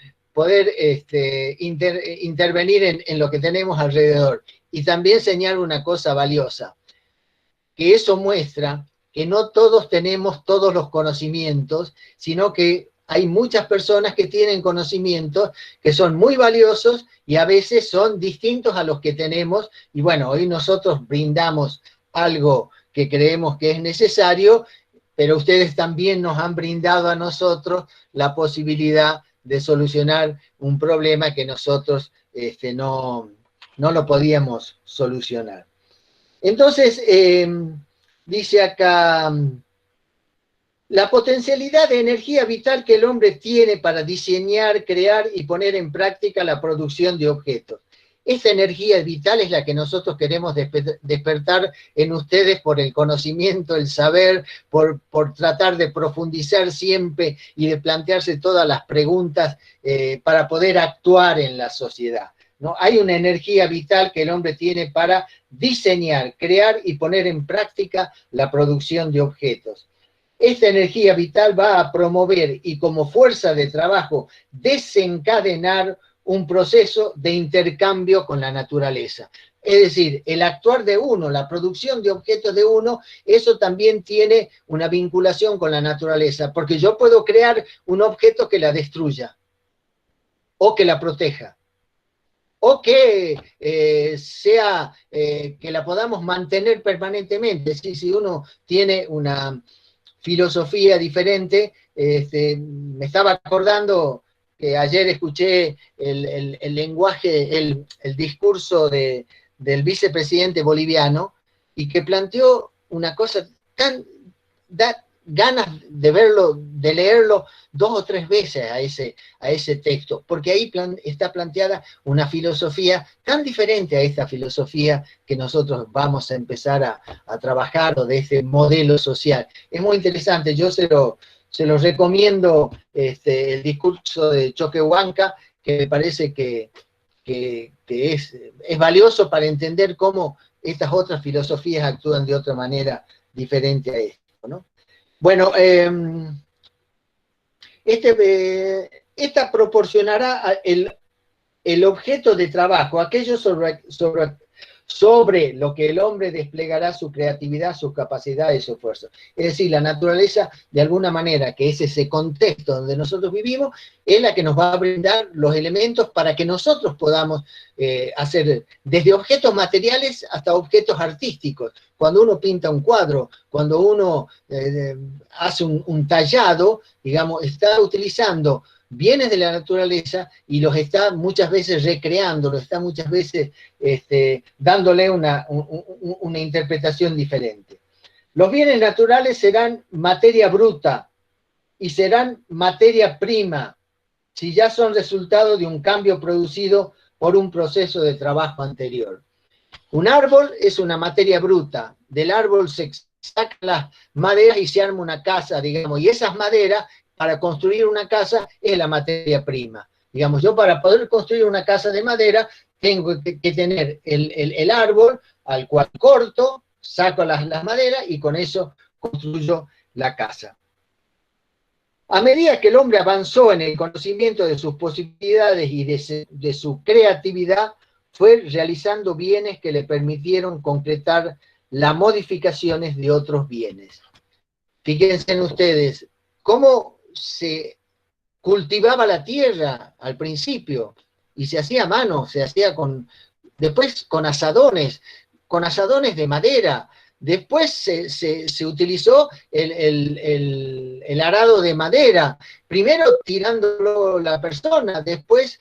intervenir en lo que tenemos alrededor. Y también señalo una cosa valiosa, que eso muestra que no todos tenemos todos los conocimientos, sino que hay muchas personas que tienen conocimientos que son muy valiosos y a veces son distintos a los que tenemos. Y bueno, hoy nosotros brindamos algo que creemos que es necesario, pero ustedes también nos han brindado a nosotros la posibilidad de solucionar un problema que nosotros no lo podíamos solucionar. Entonces, dice acá, la potencialidad de energía vital que el hombre tiene para diseñar, crear y poner en práctica la producción de objetos. Esta energía vital es la que nosotros queremos despertar en ustedes por el conocimiento, el saber, por tratar de profundizar siempre y de plantearse todas las preguntas para poder actuar en la sociedad, ¿no? Hay una energía vital que el hombre tiene para diseñar, crear y poner en práctica la producción de objetos. Esta energía vital va a promover y como fuerza de trabajo desencadenar un proceso de intercambio con la naturaleza. Es decir, el actuar de uno, la producción de objetos de uno, eso también tiene una vinculación con la naturaleza, porque yo puedo crear un objeto que la destruya, o que la proteja, o que que la podamos mantener permanentemente. Si uno tiene una filosofía diferente, me estaba acordando que ayer escuché el lenguaje, el discurso del vicepresidente boliviano, y que planteó una cosa da ganas de verlo, de leerlo 2 o 3 veces a ese texto, porque ahí está planteada una filosofía tan diferente a esta filosofía que nosotros vamos a empezar a trabajar, o de este modelo social. Es muy interesante, yo se lo recomiendo, el discurso de Choquehuanca, que me parece que es valioso para entender cómo estas otras filosofías actúan de otra manera diferente a esto, ¿no? Bueno, esta proporcionará el objeto de trabajo, aquello sobre lo que el hombre desplegará su creatividad, sus capacidades, su esfuerzo. Es decir, la naturaleza, de alguna manera, que es ese contexto donde nosotros vivimos, es la que nos va a brindar los elementos para que nosotros podamos hacer desde objetos materiales hasta objetos artísticos. Cuando uno pinta un cuadro, cuando uno hace un tallado, digamos, está utilizando bienes de la naturaleza y los está muchas veces recreando, los está muchas veces dándole una interpretación diferente. Los bienes naturales serán materia bruta y serán materia prima si ya son resultado de un cambio producido por un proceso de trabajo anterior. Un árbol es una materia bruta, del árbol se sacan las maderas y se arma una casa, digamos, y esas maderas para construir una casa es la materia prima. Digamos, yo para poder construir una casa de madera tengo que tener el árbol al cual corto, saco las maderas y con eso construyo la casa. A medida que el hombre avanzó en el conocimiento de sus posibilidades y de su creatividad, fue realizando bienes que le permitieron concretar las modificaciones de otros bienes. Fíjense en ustedes, cómo se cultivaba la tierra al principio, y se hacía a mano, se hacía después con asadones de madera. Después se utilizó el arado de madera, primero tirándolo la persona, después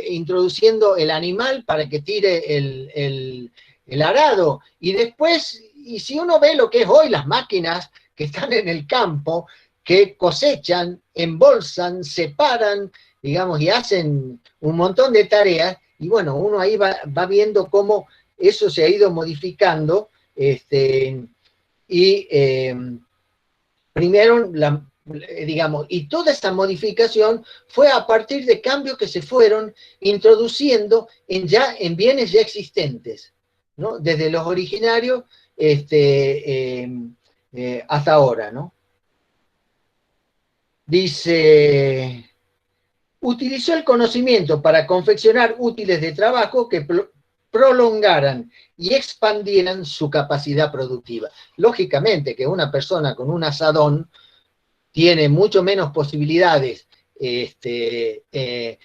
introduciendo el animal para que tire el arado, y después, y si uno ve lo que es hoy las máquinas que están en el campo, que cosechan, embolsan, separan, digamos, y hacen un montón de tareas, y bueno, uno ahí va viendo cómo eso se ha ido modificando. Primero, digamos, y toda esa modificación fue a partir de cambios que se fueron introduciendo en bienes ya existentes, ¿no? Desde los originarios hasta ahora, ¿no? Dice, utilizó el conocimiento para confeccionar útiles de trabajo que prolongaran y expandieran su capacidad productiva. Lógicamente que una persona con un asadón tiene mucho menos posibilidades de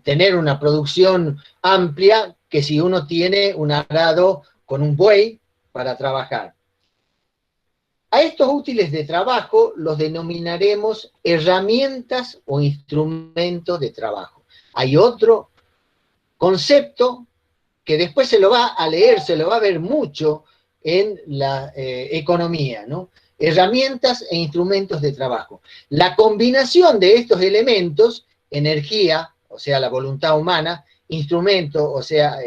tener una producción amplia que si uno tiene un arado con un buey para trabajar. A estos útiles de trabajo los denominaremos herramientas o instrumentos de trabajo. Hay otro concepto que después se lo va a leer, se lo va a ver mucho en la economía, ¿no? Herramientas e instrumentos de trabajo. La combinación de estos elementos, energía, o sea, la voluntad humana, instrumento, o sea,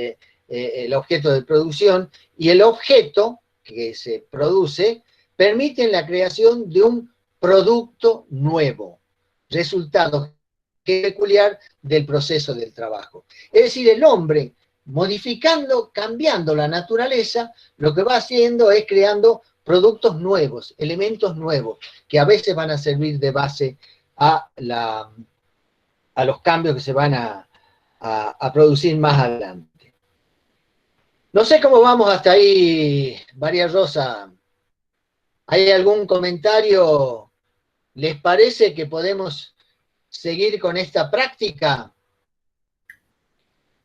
el objeto de producción, y el objeto que se produce, permiten la creación de un producto nuevo, resultado peculiar del proceso del trabajo. Es decir, el hombre, modificando, cambiando la naturaleza, lo que va haciendo es creando productos nuevos, elementos nuevos, que a veces van a servir de base a los cambios que se van a producir más adelante. No sé cómo vamos hasta ahí, María Rosa. ¿Hay algún comentario? ¿Les parece que podemos seguir con esta práctica?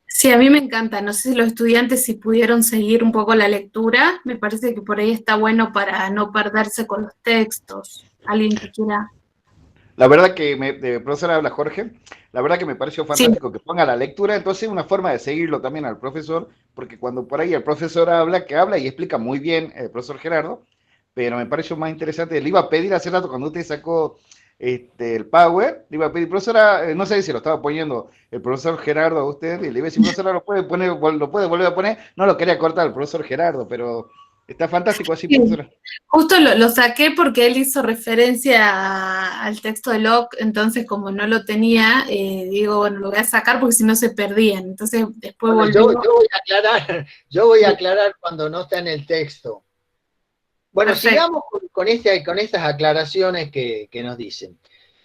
Sí, a mí me encanta. No sé si los estudiantes si pudieron seguir un poco la lectura. Me parece que por ahí está bueno para no perderse con los textos. ¿Alguien que quiera? La verdad que, profesora habla Jorge, la verdad que me pareció fantástico que ponga la lectura, entonces una forma de seguirlo también al profesor, porque cuando por ahí el profesor habla, que habla y explica muy bien el profesor Gerardo, pero me pareció más interesante, le iba a pedir hace rato cuando usted sacó el Power, le iba a pedir, profesora, no sé si lo estaba poniendo el profesor Gerardo a usted, y le iba a decir, profesora, ¿lo puede volver a poner? No lo quería cortar el profesor Gerardo, pero está fantástico así, profesora. Justo lo saqué porque él hizo referencia al texto de Locke, entonces como no lo tenía, digo, bueno, lo voy a sacar porque si no se perdían, entonces después bueno, yo voy a aclarar cuando no está en el texto. Bueno, perfecto. Sigamos con estas aclaraciones que nos dicen.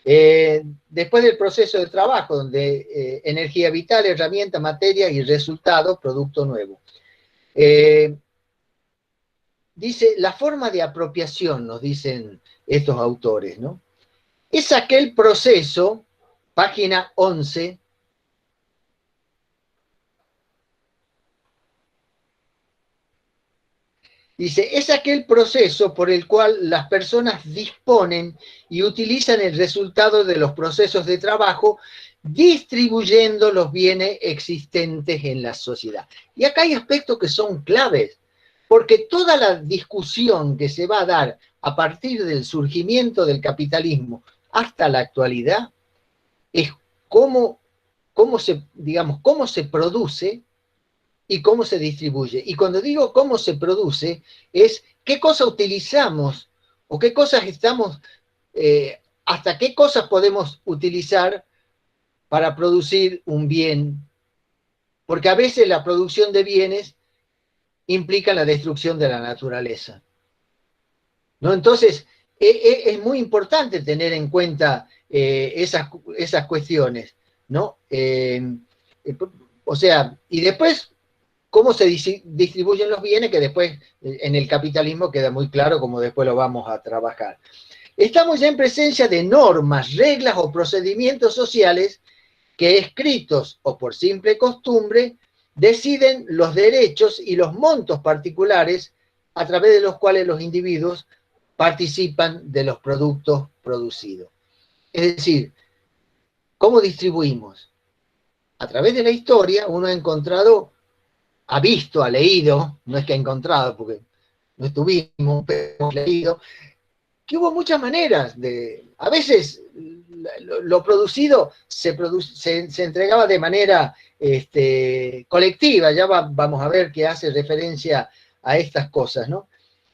Después del proceso de trabajo, donde energía vital, herramienta, materia y resultado, producto nuevo. Dice, la forma de apropiación, nos dicen estos autores, ¿no? Es aquel proceso, página 11, dice, es aquel proceso por el cual las personas disponen y utilizan el resultado de los procesos de trabajo, distribuyendo los bienes existentes en la sociedad. Y acá hay aspectos que son claves, porque toda la discusión que se va a dar a partir del surgimiento del capitalismo hasta la actualidad es cómo se produce y cómo se distribuye. Y cuando digo cómo se produce, es qué cosa utilizamos o qué cosas hasta qué cosas podemos utilizar para producir un bien, porque a veces la producción de bienes implica la destrucción de la naturaleza, ¿no? Entonces, es muy importante tener en cuenta esas cuestiones, ¿no? O sea, y después, cómo se distribuyen los bienes, que después en el capitalismo queda muy claro, como después lo vamos a trabajar. Estamos ya en presencia de normas, reglas o procedimientos sociales que, escritos o por simple costumbre, deciden los derechos y los montos particulares a través de los cuales los individuos participan de los productos producidos. Es decir, ¿cómo distribuimos? A través de la historia uno ha encontrado, ha visto, ha leído, no es que ha encontrado porque no estuvimos, pero hemos leído, que hubo muchas maneras de, a veces lo producido se entregaba de manera colectiva, ya vamos a ver que hace referencia a estas cosas, ¿no?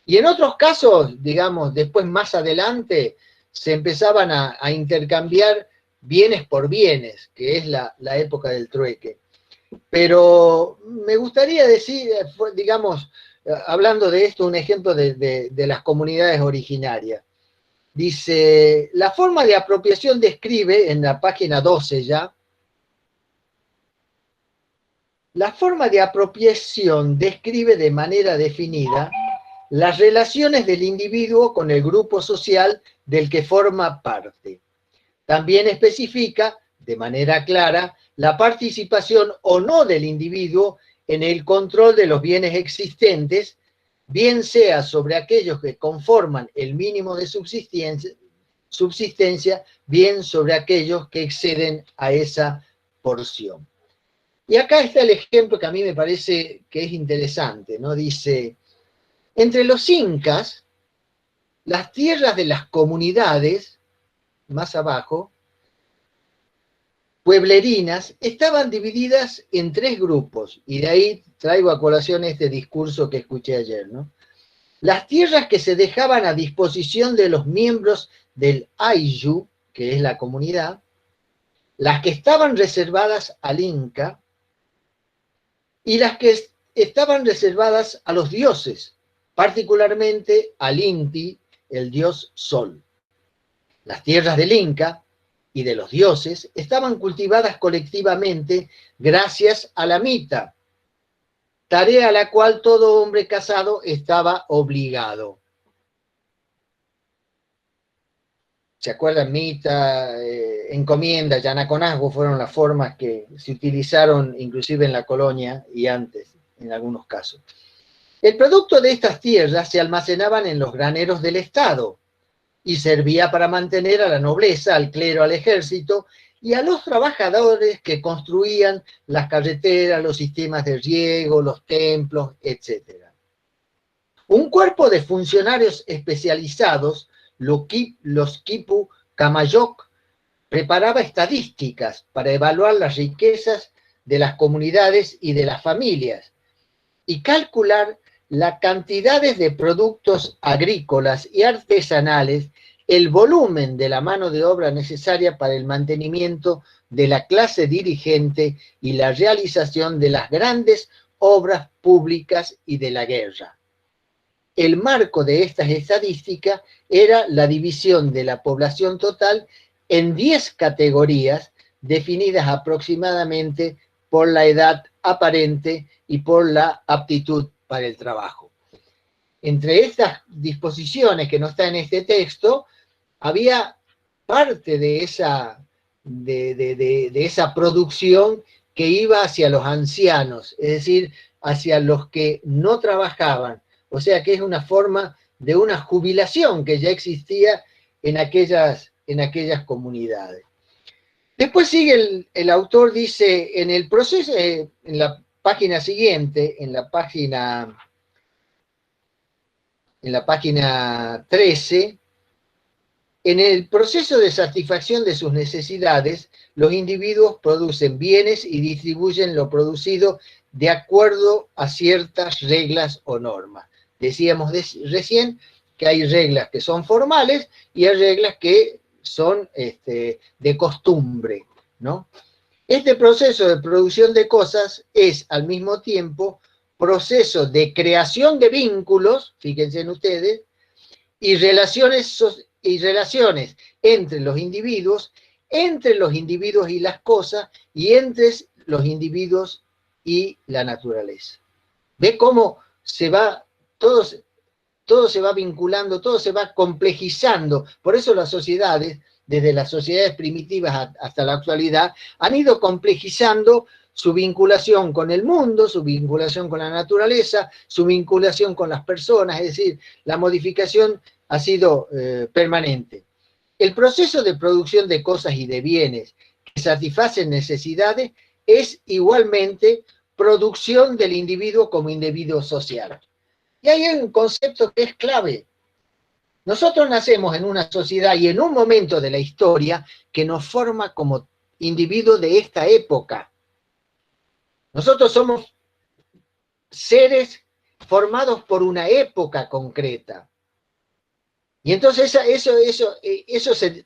Y en otros casos, digamos, después más adelante, se empezaban a intercambiar bienes por bienes, que es la época del trueque. Pero me gustaría decir, digamos, hablando de esto, un ejemplo de las comunidades originarias. Dice, la forma de apropiación describe, en la página 12 ya, la forma de apropiación describe de manera definida las relaciones del individuo con el grupo social del que forma parte. También especifica, de manera clara, la participación o no del individuo en el control de los bienes existentes, bien sea sobre aquellos que conforman el mínimo de subsistencia, bien sobre aquellos que exceden a esa porción. Y acá está el ejemplo que a mí me parece que es interesante, ¿no? Dice, entre los incas, las tierras de las comunidades, más abajo, pueblerinas, estaban divididas en 3 grupos, y de ahí traigo a colación este discurso que escuché ayer, ¿no? Las tierras que se dejaban a disposición de los miembros del Ayllu, que es la comunidad, las que estaban reservadas al Inca, y las que estaban reservadas a los dioses, particularmente al Inti, el dios Sol. Las tierras del Inca y de los dioses estaban cultivadas colectivamente gracias a la mita, tarea a la cual todo hombre casado estaba obligado. ¿Se acuerdan? Mita, encomienda, yanaconazgo fueron las formas que se utilizaron inclusive en la colonia y antes, en algunos casos. El producto de estas tierras se almacenaban en los graneros del Estado y servía para mantener a la nobleza, al clero, al ejército y a los trabajadores que construían las carreteras, los sistemas de riego, los templos, etc. Un cuerpo de funcionarios especializados, los Quipu Camayok, preparaba estadísticas para evaluar las riquezas de las comunidades y de las familias y calcular las cantidades de productos agrícolas y artesanales, el volumen de la mano de obra necesaria para el mantenimiento de la clase dirigente y la realización de las grandes obras públicas y de la guerra. El marco de estas estadísticas era la división de la población total en 10 categorías definidas aproximadamente por la edad aparente y por la aptitud para el trabajo. Entre estas disposiciones que no está en este texto, había parte de esa producción que iba hacia los ancianos, es decir, hacia los que no trabajaban. O sea que es una forma de una jubilación que ya existía en aquellas comunidades. Después sigue el autor, dice, en el proceso, en la página siguiente, en la página 13, en el proceso de satisfacción de sus necesidades, los individuos producen bienes y distribuyen lo producido de acuerdo a ciertas reglas o normas. Decíamos recién que hay reglas que son formales y hay reglas que son de costumbre, ¿no? Este proceso de producción de cosas es al mismo tiempo proceso de creación de vínculos, fíjense en ustedes, y relaciones entre los individuos y las cosas, y entre los individuos y la naturaleza. ¿Ve cómo se va, todo se va vinculando, todo se va complejizando? Por eso las sociedades, desde las sociedades primitivas hasta la actualidad, han ido complejizando su vinculación con el mundo, su vinculación con la naturaleza, su vinculación con las personas, es decir, la modificación ha sido permanente. El proceso de producción de cosas y de bienes que satisfacen necesidades es igualmente producción del individuo como individuo social. Y ahí hay un concepto que es clave. Nosotros nacemos en una sociedad y en un momento de la historia que nos forma como individuos de esta época. Nosotros somos seres formados por una época concreta. Y entonces eso se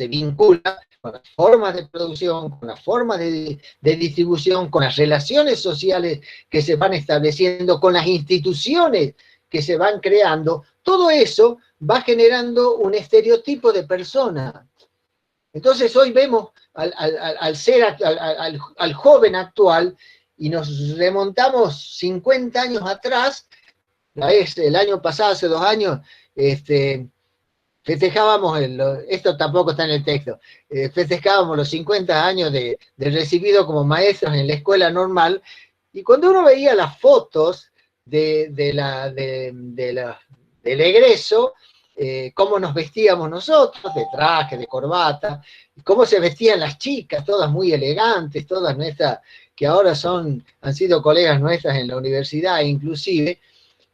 vincula con las formas de producción, con las formas de distribución, con las relaciones sociales que se van estableciendo, con las instituciones que se van creando. Todo eso va generando un estereotipo de persona. Entonces hoy vemos al joven actual y nos remontamos 50 años atrás. El año pasado, hace 2 años, festejábamos, esto tampoco está en el texto, festejábamos los 50 años de recibido como maestros en la escuela normal, y cuando uno veía las fotos del egreso, cómo nos vestíamos nosotros, de traje, de corbata, cómo se vestían las chicas, todas muy elegantes, todas nuestras, que ahora han sido colegas nuestras en la universidad inclusive,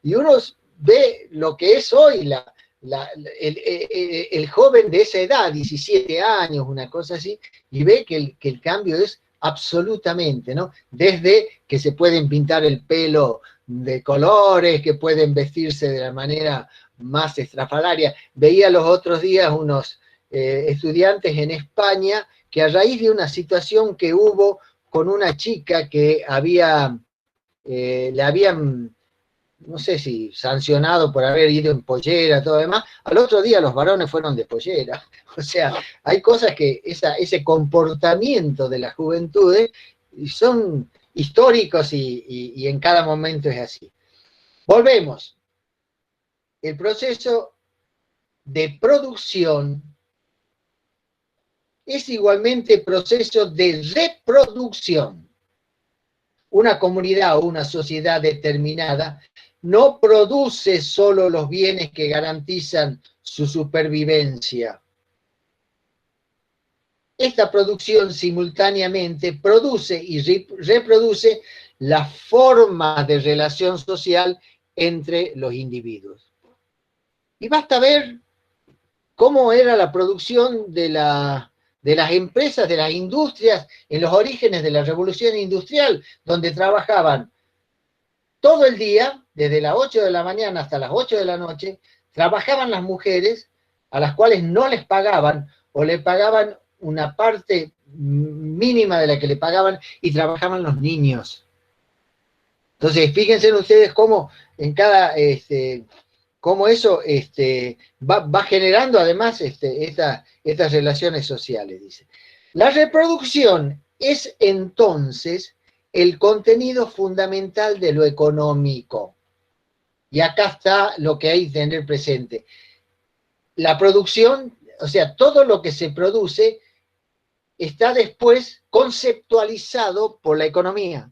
y uno ve lo que es hoy el joven de esa edad, 17 años, una cosa así, y ve que el cambio es absolutamente, ¿no? Desde que se pueden pintar el pelo de colores, que pueden vestirse de la manera más estrafalaria. Veía los otros días unos estudiantes en España que a raíz de una situación que hubo con una chica que le habían, no sé si sancionado por haber ido en pollera, todo demás, al otro día los varones fueron de pollera. O sea, hay cosas que ese comportamiento de las juventudes son históricos y en cada momento es así. Volvemos. El proceso de producción es igualmente proceso de reproducción. Una comunidad o una sociedad determinada no produce solo los bienes que garantizan su supervivencia. Esta producción simultáneamente produce y reproduce la forma de relación social entre los individuos. Y basta ver cómo era la producción de las empresas, de las industrias, en los orígenes de la revolución industrial, donde trabajaban todo el día, desde las 8 de la mañana hasta las 8 de la noche, trabajaban las mujeres, a las cuales no les pagaban, o le pagaban una parte mínima de la que le pagaban, y trabajaban los niños. Entonces, fíjense ustedes cómo en cada... cómo eso va generando además estas relaciones sociales, dice. La reproducción es entonces el contenido fundamental de lo económico. Y acá está lo que hay que tener presente. La producción, o sea, todo lo que se produce está después conceptualizado por la economía.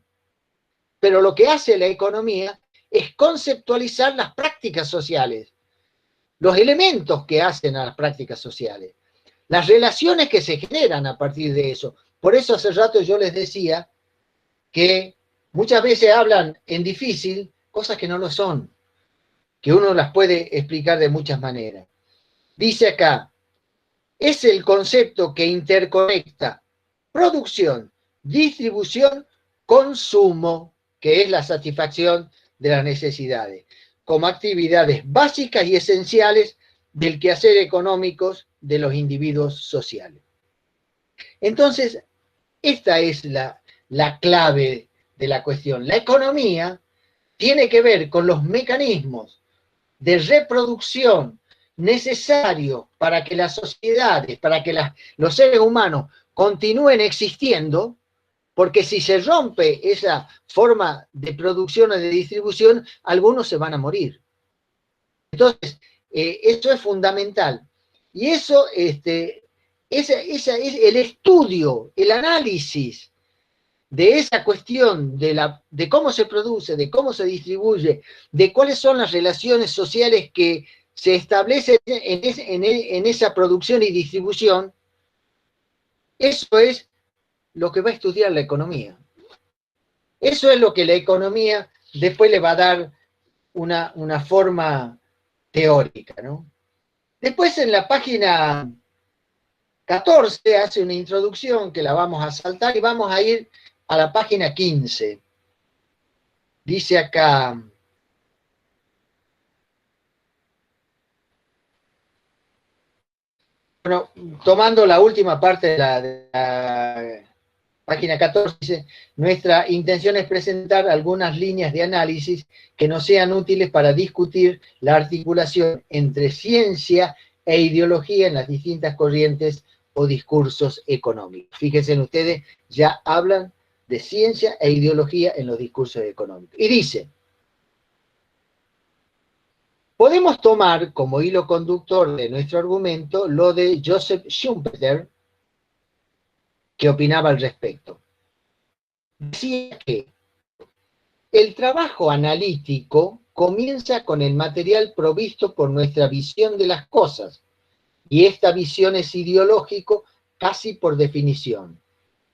Pero lo que hace la economía es conceptualizar las prácticas sociales, los elementos que hacen a las prácticas sociales, las relaciones que se generan a partir de eso. Por eso hace rato yo les decía que muchas veces hablan en difícil cosas que no lo son, que uno las puede explicar de muchas maneras. Dice acá, es el concepto que interconecta producción, distribución, consumo, que es la satisfacción de las necesidades, como actividades básicas y esenciales del quehacer económicos de los individuos sociales. Entonces, esta es la clave de la cuestión. La economía tiene que ver con los mecanismos de reproducción necesarios para que las sociedades, para que los seres humanos continúen existiendo, porque si se rompe esa forma de producción o de distribución, algunos se van a morir. Entonces, eso es fundamental. Y eso, ese es el estudio, el análisis de esa cuestión de cómo se produce, de cómo se distribuye, de cuáles son las relaciones sociales que se establecen en esa producción y distribución. Eso es lo que va a estudiar la economía. Eso es lo que la economía después le va a dar una forma teórica, ¿no? Después en la página 14 hace una introducción que la vamos a saltar y vamos a ir a la página 15. Dice acá, bueno, tomando la última parte de la página 14, dice, nuestra intención es presentar algunas líneas de análisis que nos sean útiles para discutir la articulación entre ciencia e ideología en las distintas corrientes o discursos económicos. Fíjense ustedes, ya hablan de ciencia e ideología en los discursos económicos. Y dice, podemos tomar como hilo conductor de nuestro argumento lo de Joseph Schumpeter, que opinaba al respecto. Decía que el trabajo analítico comienza con el material provisto por nuestra visión de las cosas, y esta visión es ideológico casi por definición.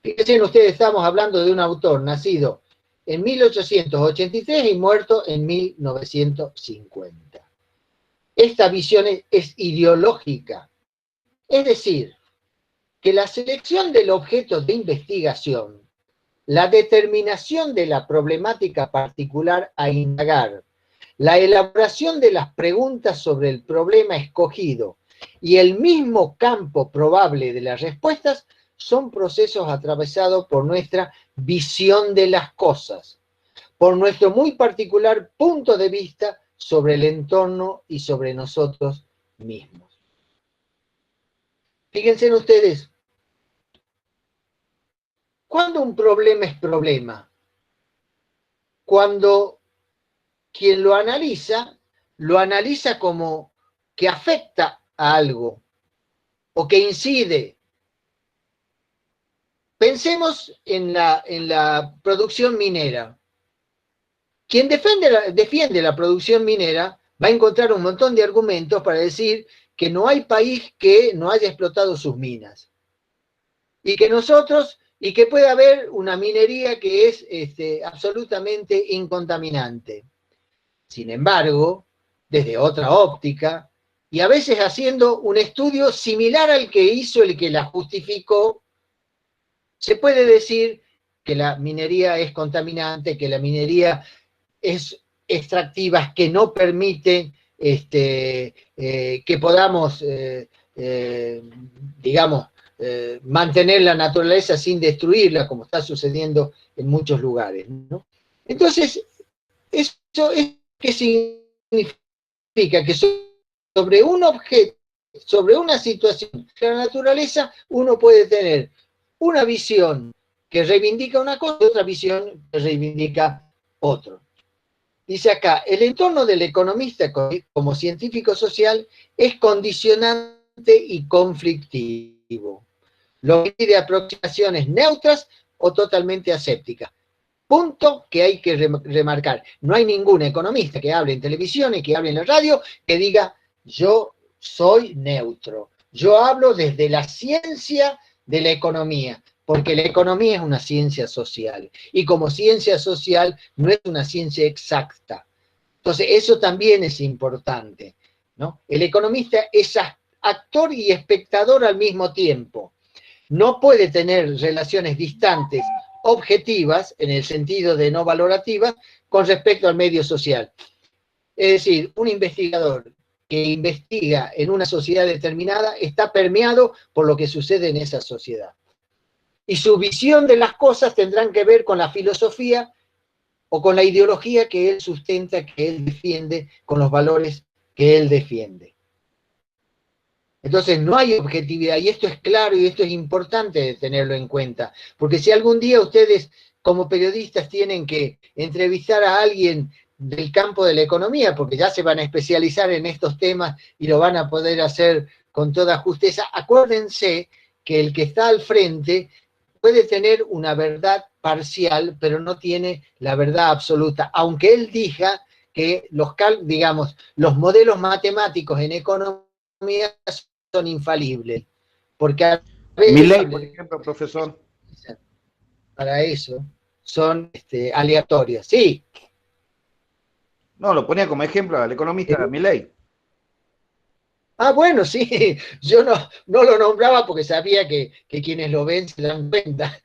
Fíjense ustedes, estamos hablando de un autor nacido en 1883 y muerto en 1950. Esta visión es ideológica, es decir, que la selección del objeto de investigación, la determinación de la problemática particular a indagar, la elaboración de las preguntas sobre el problema escogido y el mismo campo probable de las respuestas son procesos atravesados por nuestra visión de las cosas, por nuestro muy particular punto de vista sobre el entorno y sobre nosotros mismos. Fíjense ustedes, ¿cuándo un problema es problema? Cuando quien lo analiza como que afecta a algo o que incide. Pensemos en la producción minera. Quien defiende la producción minera va a encontrar un montón de argumentos para decir que no hay país que no haya explotado sus minas. Y que puede haber una minería que es absolutamente incontaminante. Sin embargo, desde otra óptica, y a veces haciendo un estudio similar al que hizo el que la justificó, se puede decir que la minería es contaminante, que la minería es extractiva, que no permite que podamos, mantener la naturaleza sin destruirla, como está sucediendo en muchos lugares, ¿no? Entonces, ¿eso es qué significa? Que sobre un objeto, sobre una situación de la naturaleza, uno puede tener una visión que reivindica una cosa y otra visión que reivindica otro. Dice acá, el entorno del economista como científico social es condicionante y conflictivo, lo que pide aproximaciones neutras o totalmente asépticas. Punto que hay que remarcar. No hay ningún economista que hable en televisión y que hable en la radio que diga, yo soy neutro. Yo hablo desde la ciencia de la economía, porque la economía es una ciencia social. Y como ciencia social no es una ciencia exacta. Entonces, eso también es importante, ¿no? El economista es actor y espectador al mismo tiempo. No puede tener relaciones distantes objetivas, en el sentido de no valorativas, con respecto al medio social. Es decir, un investigador que investiga en una sociedad determinada está permeado por lo que sucede en esa sociedad. y su visión de las cosas tendrán que ver con la filosofía o con la ideología que él sustenta, que él defiende, con los valores que él defiende. Entonces no hay objetividad, y esto es claro y esto es importante tenerlo en cuenta, porque si algún día ustedes como periodistas tienen que entrevistar a alguien del campo de la economía, porque ya se van a especializar en estos temas y lo van a poder hacer con toda justeza, acuérdense que el que está al frente puede tener una verdad parcial, pero no tiene la verdad absoluta, aunque él diga que los modelos matemáticos en economía son infalibles, porque a veces, Milei, por ejemplo, profesor. para eso son aleatorios. Sí. No, lo ponía como ejemplo al economista Milei. Ah, bueno, sí, yo no lo nombraba porque sabía que quienes lo ven se dan cuenta.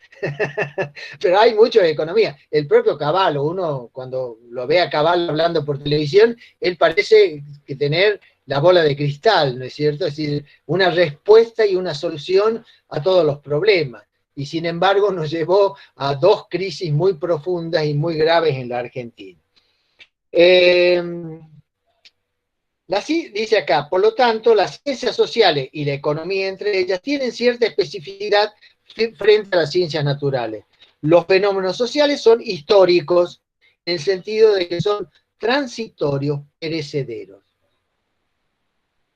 Pero hay mucho de economía. El propio Cavallo, uno cuando lo ve a Cavallo hablando por televisión, él parece que tener la bola de cristal, ¿no es cierto? Es decir, una respuesta y una solución a todos los problemas. Y sin embargo nos llevó a 2 crisis muy profundas y muy graves en la Argentina. Dice acá, por lo tanto, las ciencias sociales y la economía entre ellas tienen cierta especificidad frente a las ciencias naturales. Los fenómenos sociales son históricos, en el sentido de que son transitorios, perecederos.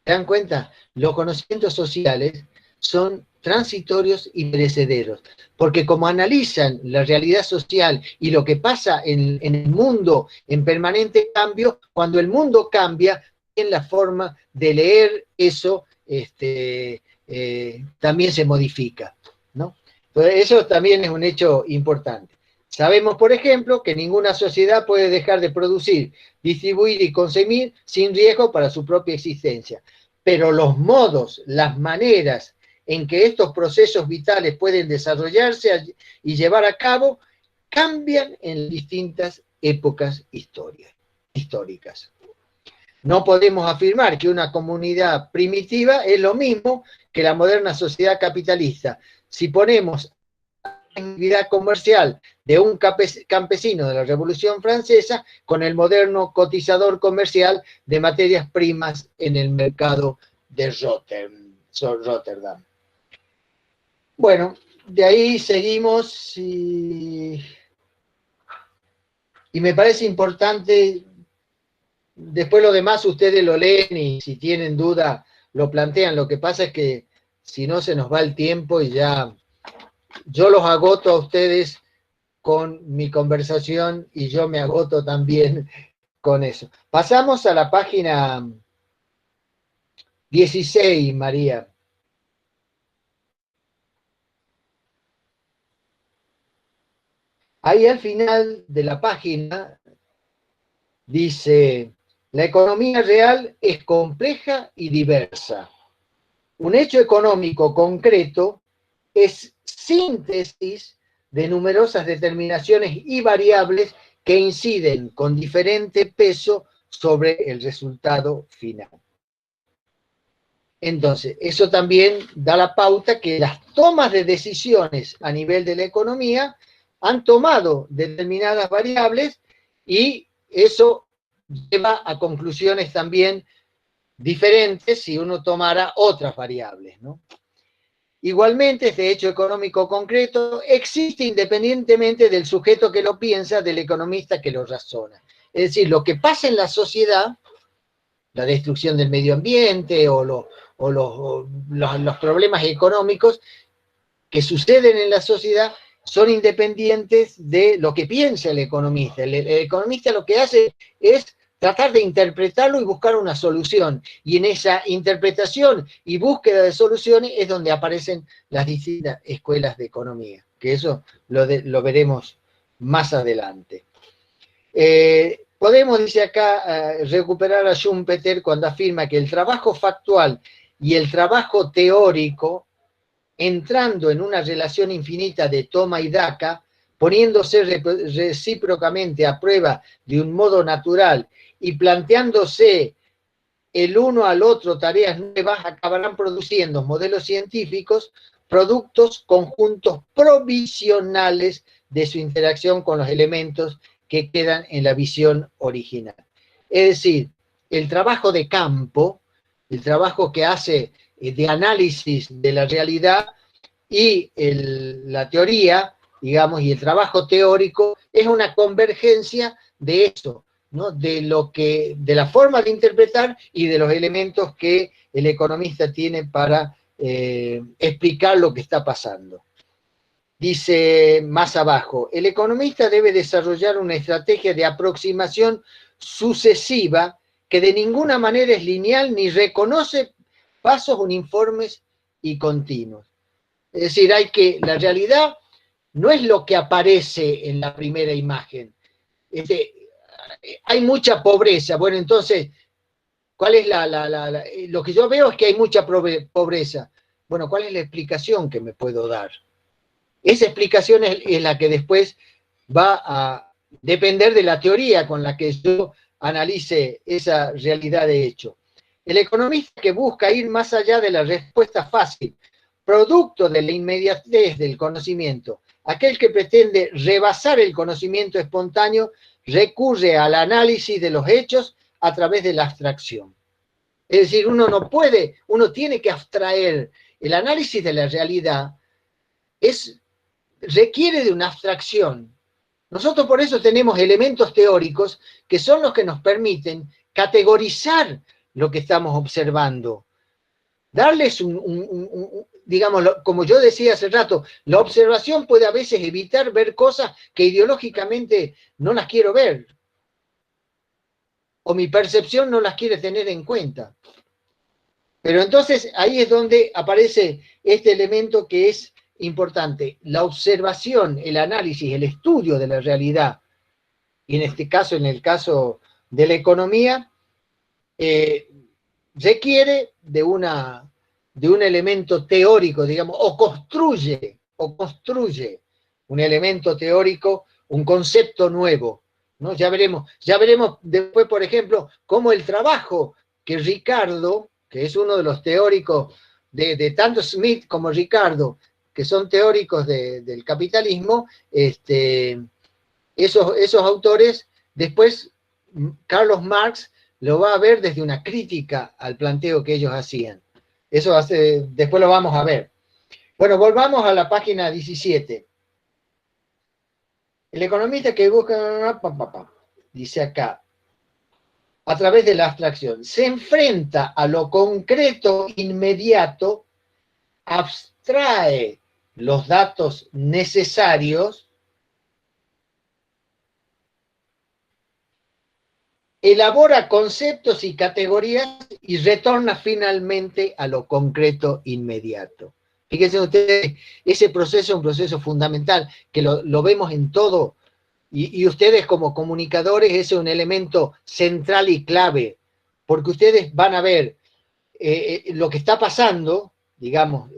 ¿Se dan cuenta? Los conocimientos sociales son transitorios y perecederos, porque como analizan la realidad social y lo que pasa en el mundo en permanente cambio, cuando el mundo cambia, en la forma de leer eso también se modifica, ¿no? Entonces, eso también es un hecho importante. Sabemos, por ejemplo, que ninguna sociedad puede dejar de producir, distribuir y consumir sin riesgo para su propia existencia. Pero los modos, las maneras en que estos procesos vitales pueden desarrollarse y llevar a cabo cambian en distintas épocas históricas. No podemos afirmar que una comunidad primitiva es lo mismo que la moderna sociedad capitalista. Si ponemos la actividad comercial de un campesino de la Revolución Francesa con el moderno cotizador comercial de materias primas en el mercado de Rotterdam. Bueno, de ahí seguimos y me parece importante. Después lo demás ustedes lo leen y si tienen duda lo plantean. Lo que pasa es que si no se nos va el tiempo y ya yo los agoto a ustedes con mi conversación y yo me agoto también con eso. Pasamos a la página 16, María. Ahí al final de la página dice: la economía real es compleja y diversa. Un hecho económico concreto es síntesis de numerosas determinaciones y variables que inciden con diferente peso sobre el resultado final. Entonces, eso también da la pauta que las tomas de decisiones a nivel de la economía han tomado determinadas variables y eso lleva a conclusiones también diferentes si uno tomara otras variables, ¿no? Igualmente, este hecho económico concreto existe independientemente del sujeto que lo piensa, del economista que lo razona. Es decir, lo que pasa en la sociedad, la destrucción del medio ambiente o los problemas económicos que suceden en la sociedad son independientes de lo que piensa el economista. El economista lo que hace es tratar de interpretarlo y buscar una solución. Y en esa interpretación y búsqueda de soluciones es donde aparecen las distintas escuelas de economía, que eso lo veremos más adelante. Podemos, dice acá, recuperar a Schumpeter cuando afirma que el trabajo factual y el trabajo teórico, entrando en una relación infinita de toma y daca, poniéndose recíprocamente a prueba de un modo natural y planteándose el uno al otro tareas nuevas, acabarán produciendo modelos científicos productos, conjuntos provisionales de su interacción con los elementos que quedan en la visión original. Es decir, el trabajo de campo, el trabajo que hace de análisis de la realidad y la teoría, digamos, y el trabajo teórico es una convergencia de eso, ¿no? De la forma de interpretar y de los elementos que el economista tiene para explicar lo que está pasando. Dice más abajo, el economista debe desarrollar una estrategia de aproximación sucesiva que de ninguna manera es lineal ni reconoce pasos uniformes y continuos. Es decir, la realidad no es lo que aparece en la primera imagen. Hay mucha pobreza. Bueno, entonces, ¿cuál es lo que yo veo es que hay mucha pobreza. Bueno, ¿cuál es la explicación que me puedo dar? Esa explicación es la que después va a depender de la teoría con la que yo analice esa realidad de hecho. El economista que busca ir más allá de la respuesta fácil, producto de la inmediatez del conocimiento, aquel que pretende rebasar el conocimiento espontáneo, recurre al análisis de los hechos a través de la abstracción. Es decir, uno tiene que abstraer. El análisis de la realidad requiere de una abstracción. Nosotros por eso tenemos elementos teóricos que son los que nos permiten categorizar lo que estamos observando. Darles digamos, como yo decía hace rato, la observación puede a veces evitar ver cosas que ideológicamente no las quiero ver, o mi percepción no las quiere tener en cuenta. Pero entonces ahí es donde aparece este elemento que es importante, la observación, el análisis, el estudio de la realidad, y en este caso, en el caso de la economía, requiere de un elemento teórico, digamos, o construye un elemento teórico, un concepto nuevo, ¿no? Ya veremos después, por ejemplo, cómo el trabajo que Ricardo, que es uno de los teóricos de tanto Smith como Ricardo, que son teóricos del capitalismo, esos autores, después Carlos Marx lo va a ver desde una crítica al planteo que ellos hacían. Después lo vamos a ver. Bueno, volvamos a la página 17. El economista que busca, dice acá, a través de la abstracción, se enfrenta a lo concreto inmediato, abstrae los datos necesarios, elabora conceptos y categorías y retorna finalmente a lo concreto inmediato. Fíjense ustedes, ese proceso es un proceso fundamental, que lo vemos en todo, y ustedes como comunicadores es un elemento central y clave, porque ustedes van a ver lo que está pasando, digamos,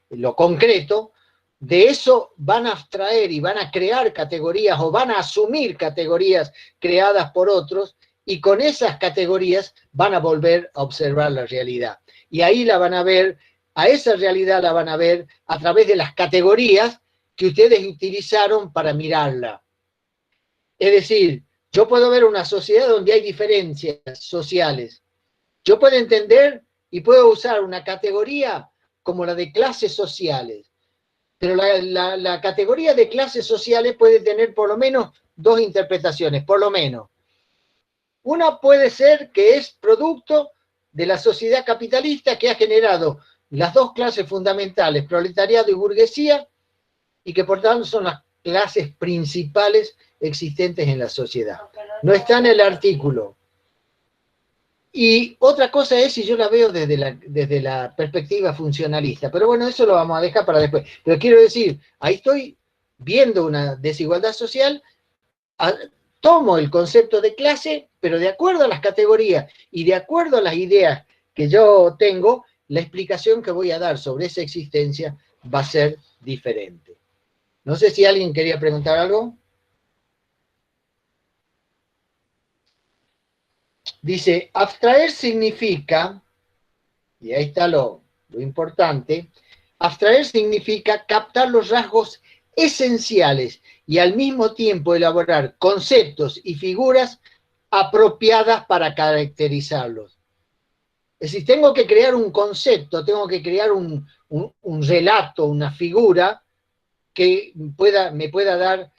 lo concreto, de eso van a abstraer y van a crear categorías o van a asumir categorías creadas por otros, y con esas categorías van a volver a observar la realidad. Y ahí la van a ver, a esa realidad la van a ver a través de las categorías que ustedes utilizaron para mirarla. Es decir, yo puedo ver una sociedad donde hay diferencias sociales. Yo puedo entender y puedo usar una categoría como la de clases sociales. Pero la categoría de clases sociales puede tener por lo menos dos interpretaciones, por lo menos. Una puede ser que es producto de la sociedad capitalista que ha generado las dos clases fundamentales, proletariado y burguesía, y que por tanto son las clases principales existentes en la sociedad. No está en el artículo. Y otra cosa es si yo la veo desde la perspectiva funcionalista. Pero bueno, eso lo vamos a dejar para después. Pero quiero decir, ahí estoy viendo una desigualdad social, tomo el concepto de clase, pero de acuerdo a las categorías y de acuerdo a las ideas que yo tengo, la explicación que voy a dar sobre esa existencia va a ser diferente. No sé si alguien quería preguntar algo. Dice, abstraer significa, y ahí está lo lo importante, abstraer significa captar los rasgos esenciales y al mismo tiempo elaborar conceptos y figuras apropiadas para caracterizarlos. Es decir, tengo que crear un concepto, tengo que crear un relato, una figura que me pueda dar,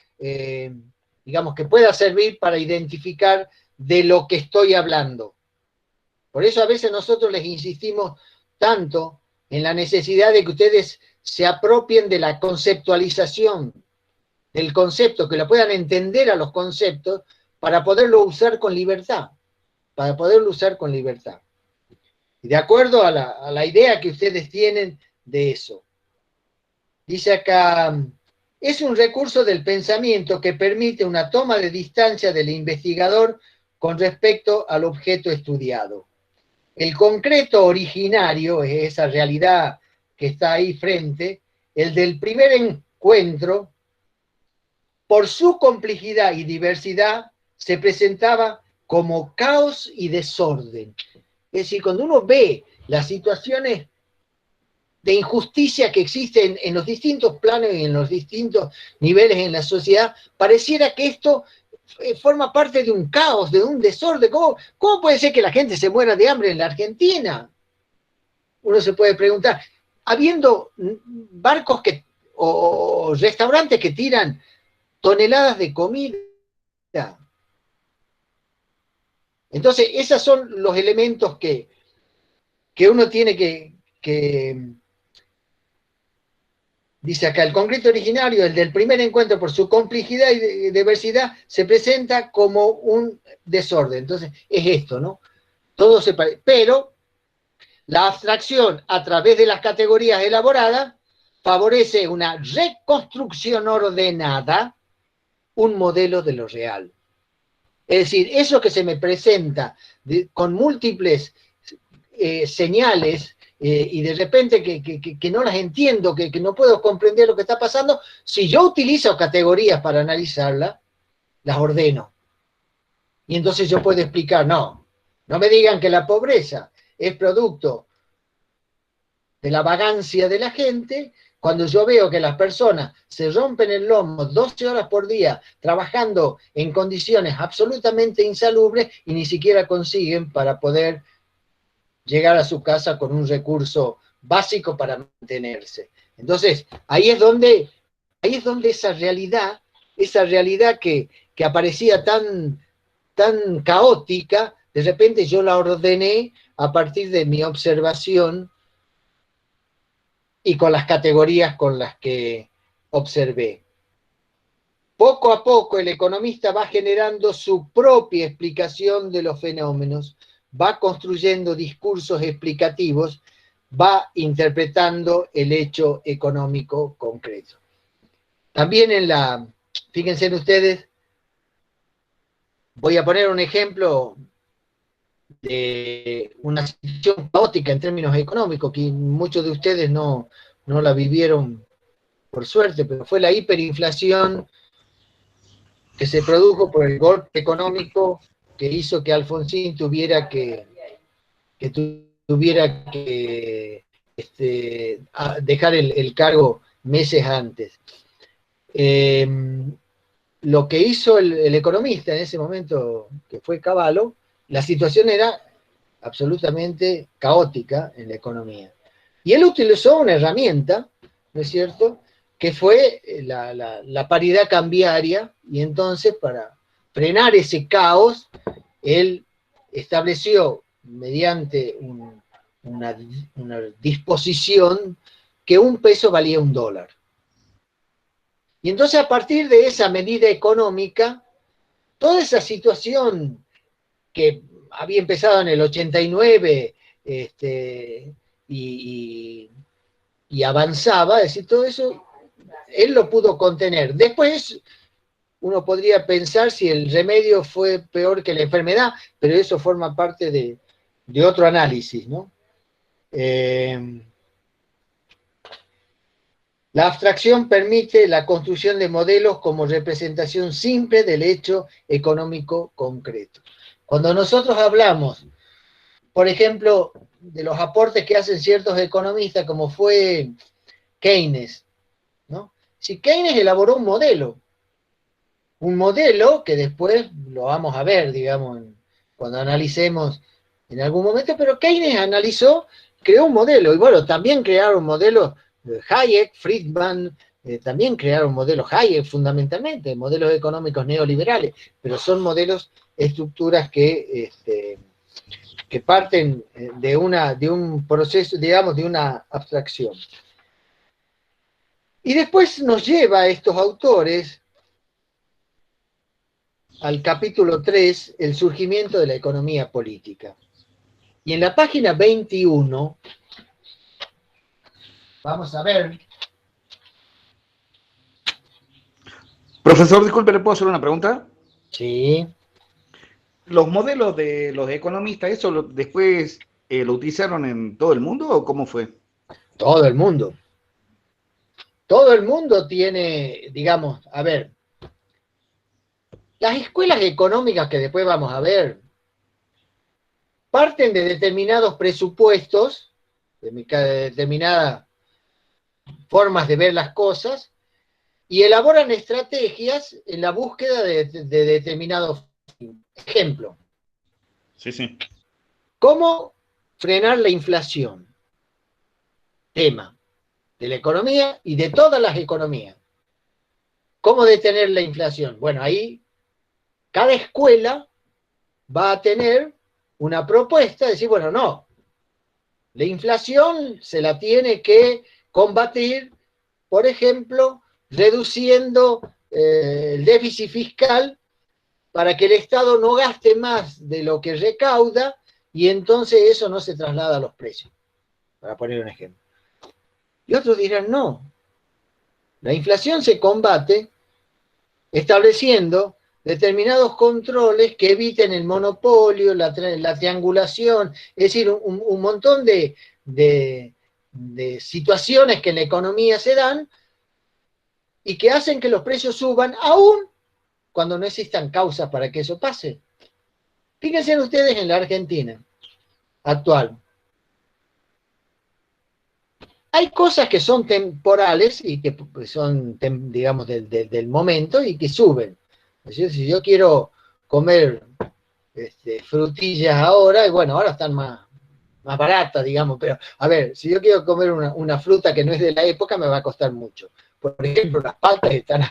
digamos, que pueda servir para identificar de lo que estoy hablando. Por eso a veces nosotros les insistimos tanto en la necesidad de que ustedes se apropien de la conceptualización del concepto, que lo puedan entender a los conceptos para poderlo usar con libertad, para poderlo usar con libertad. Y de acuerdo a la idea que ustedes tienen de eso. Dice acá, es un recurso del pensamiento que permite una toma de distancia del investigador con respecto al objeto estudiado. El concreto originario es esa realidad que está ahí frente, el del primer encuentro, por su complejidad y diversidad, se presentaba como caos y desorden. Es decir, cuando uno ve las situaciones de injusticia que existen en los distintos planos y en los distintos niveles en la sociedad, pareciera que esto forma parte de un caos, de un desorden. ¿Cómo puede ser que la gente se muera de hambre en la Argentina? Uno se puede preguntar, habiendo barcos o restaurantes que tiran toneladas de comida. Entonces, esos son los elementos que uno tiene que dice acá, el concreto originario, el del primer encuentro, por su complejidad y diversidad, se presenta como un desorden. Entonces, es esto, ¿no? Todo se parece. Pero la abstracción a través de las categorías elaboradas favorece una reconstrucción ordenada, un modelo de lo real. Es decir, eso que se me presenta con múltiples señales y de repente que no las entiendo, que no puedo comprender lo que está pasando, si yo utilizo categorías para analizarlas, las ordeno. Y entonces yo puedo explicar, no me digan que la pobreza es producto de la vagancia de la gente, cuando yo veo que las personas se rompen el lomo 12 horas por día trabajando en condiciones absolutamente insalubres y ni siquiera consiguen para poder llegar a su casa con un recurso básico para mantenerse. Entonces, ahí es donde esa realidad que aparecía tan caótica, de repente yo la ordené a partir de mi observación y con las categorías con las que observé. Poco a poco el economista va generando su propia explicación de los fenómenos, va construyendo discursos explicativos, va interpretando el hecho económico concreto. También fíjense ustedes, voy a poner un ejemplo de una situación caótica en términos económicos, que muchos de ustedes no la vivieron por suerte, pero fue la hiperinflación que se produjo por el golpe económico que hizo que Alfonsín tuviera que dejar el cargo meses antes. Lo que hizo el economista en ese momento, que fue Cavallo, la situación era absolutamente caótica en la economía. Y él utilizó una herramienta, ¿no es cierto?, que fue la paridad cambiaria, y entonces para frenar ese caos, él estableció mediante una disposición que un peso valía $1. Y entonces a partir de esa medida económica, toda esa situación que había empezado en el 89 y avanzaba, es decir, todo eso, él lo pudo contener. Después uno podría pensar si el remedio fue peor que la enfermedad, pero eso forma parte de otro análisis, ¿no? La abstracción permite la construcción de modelos como representación simple del hecho económico concreto. Cuando nosotros hablamos por ejemplo, de los aportes que hacen ciertos economistas, como fue Keynes, ¿no? Si Keynes elaboró un modelo que después lo vamos a ver, digamos, cuando analicemos en algún momento, pero Keynes creó un modelo, y bueno, también crearon modelos Hayek, Friedman, también crearon modelos Hayek fundamentalmente, modelos económicos neoliberales, pero son modelos, estructuras que parten de un proceso, digamos, de una abstracción. Y después nos lleva a estos autores al capítulo 3, el surgimiento de la economía política. Y en la página 21, vamos a ver. Profesor, disculpe, ¿le puedo hacer una pregunta? Sí. ¿Los modelos de los economistas, eso después lo utilizaron en todo el mundo o cómo fue? Todo el mundo. Todo el mundo tiene, digamos, a ver, las escuelas económicas que después vamos a ver, parten de determinados presupuestos, de determinadas formas de ver las cosas, y elaboran estrategias en la búsqueda de determinados ejemplos. Sí. ¿Cómo frenar la inflación? Tema de la economía y de todas las economías. ¿Cómo detener la inflación? Bueno, ahí cada escuela va a tener una propuesta de decir, bueno, no, la inflación se la tiene que combatir, por ejemplo, reduciendo el déficit fiscal para que el Estado no gaste más de lo que recauda y entonces eso no se traslada a los precios, para poner un ejemplo. Y otros dirán, no, la inflación se combate estableciendo determinados controles que eviten el monopolio, la triangulación, es decir, un montón de situaciones que en la economía se dan y que hacen que los precios suban aún cuando no existan causas para que eso pase. Fíjense ustedes en la Argentina actual. Hay cosas que son temporales y que son, digamos, del momento y que suben. Es decir, si yo quiero comer frutillas ahora, y bueno, ahora están más baratas, digamos, pero a ver, si yo quiero comer una fruta que no es de la época, me va a costar mucho. Por ejemplo, las paltas están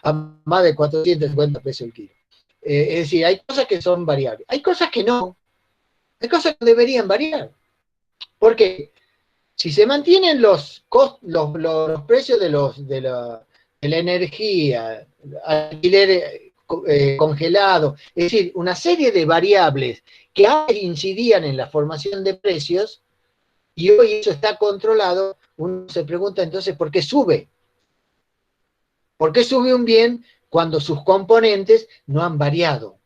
a más de 450 pesos el kilo. Es decir, hay cosas que son variables. Hay cosas que no. Hay cosas que deberían variar. Porque si se mantienen los precios de la energía, alquiler congelado, es decir, una serie de variables que antes incidían en la formación de precios, y hoy eso está controlado, uno se pregunta entonces, ¿por qué sube? ¿Por qué sube un bien cuando sus componentes no han variado?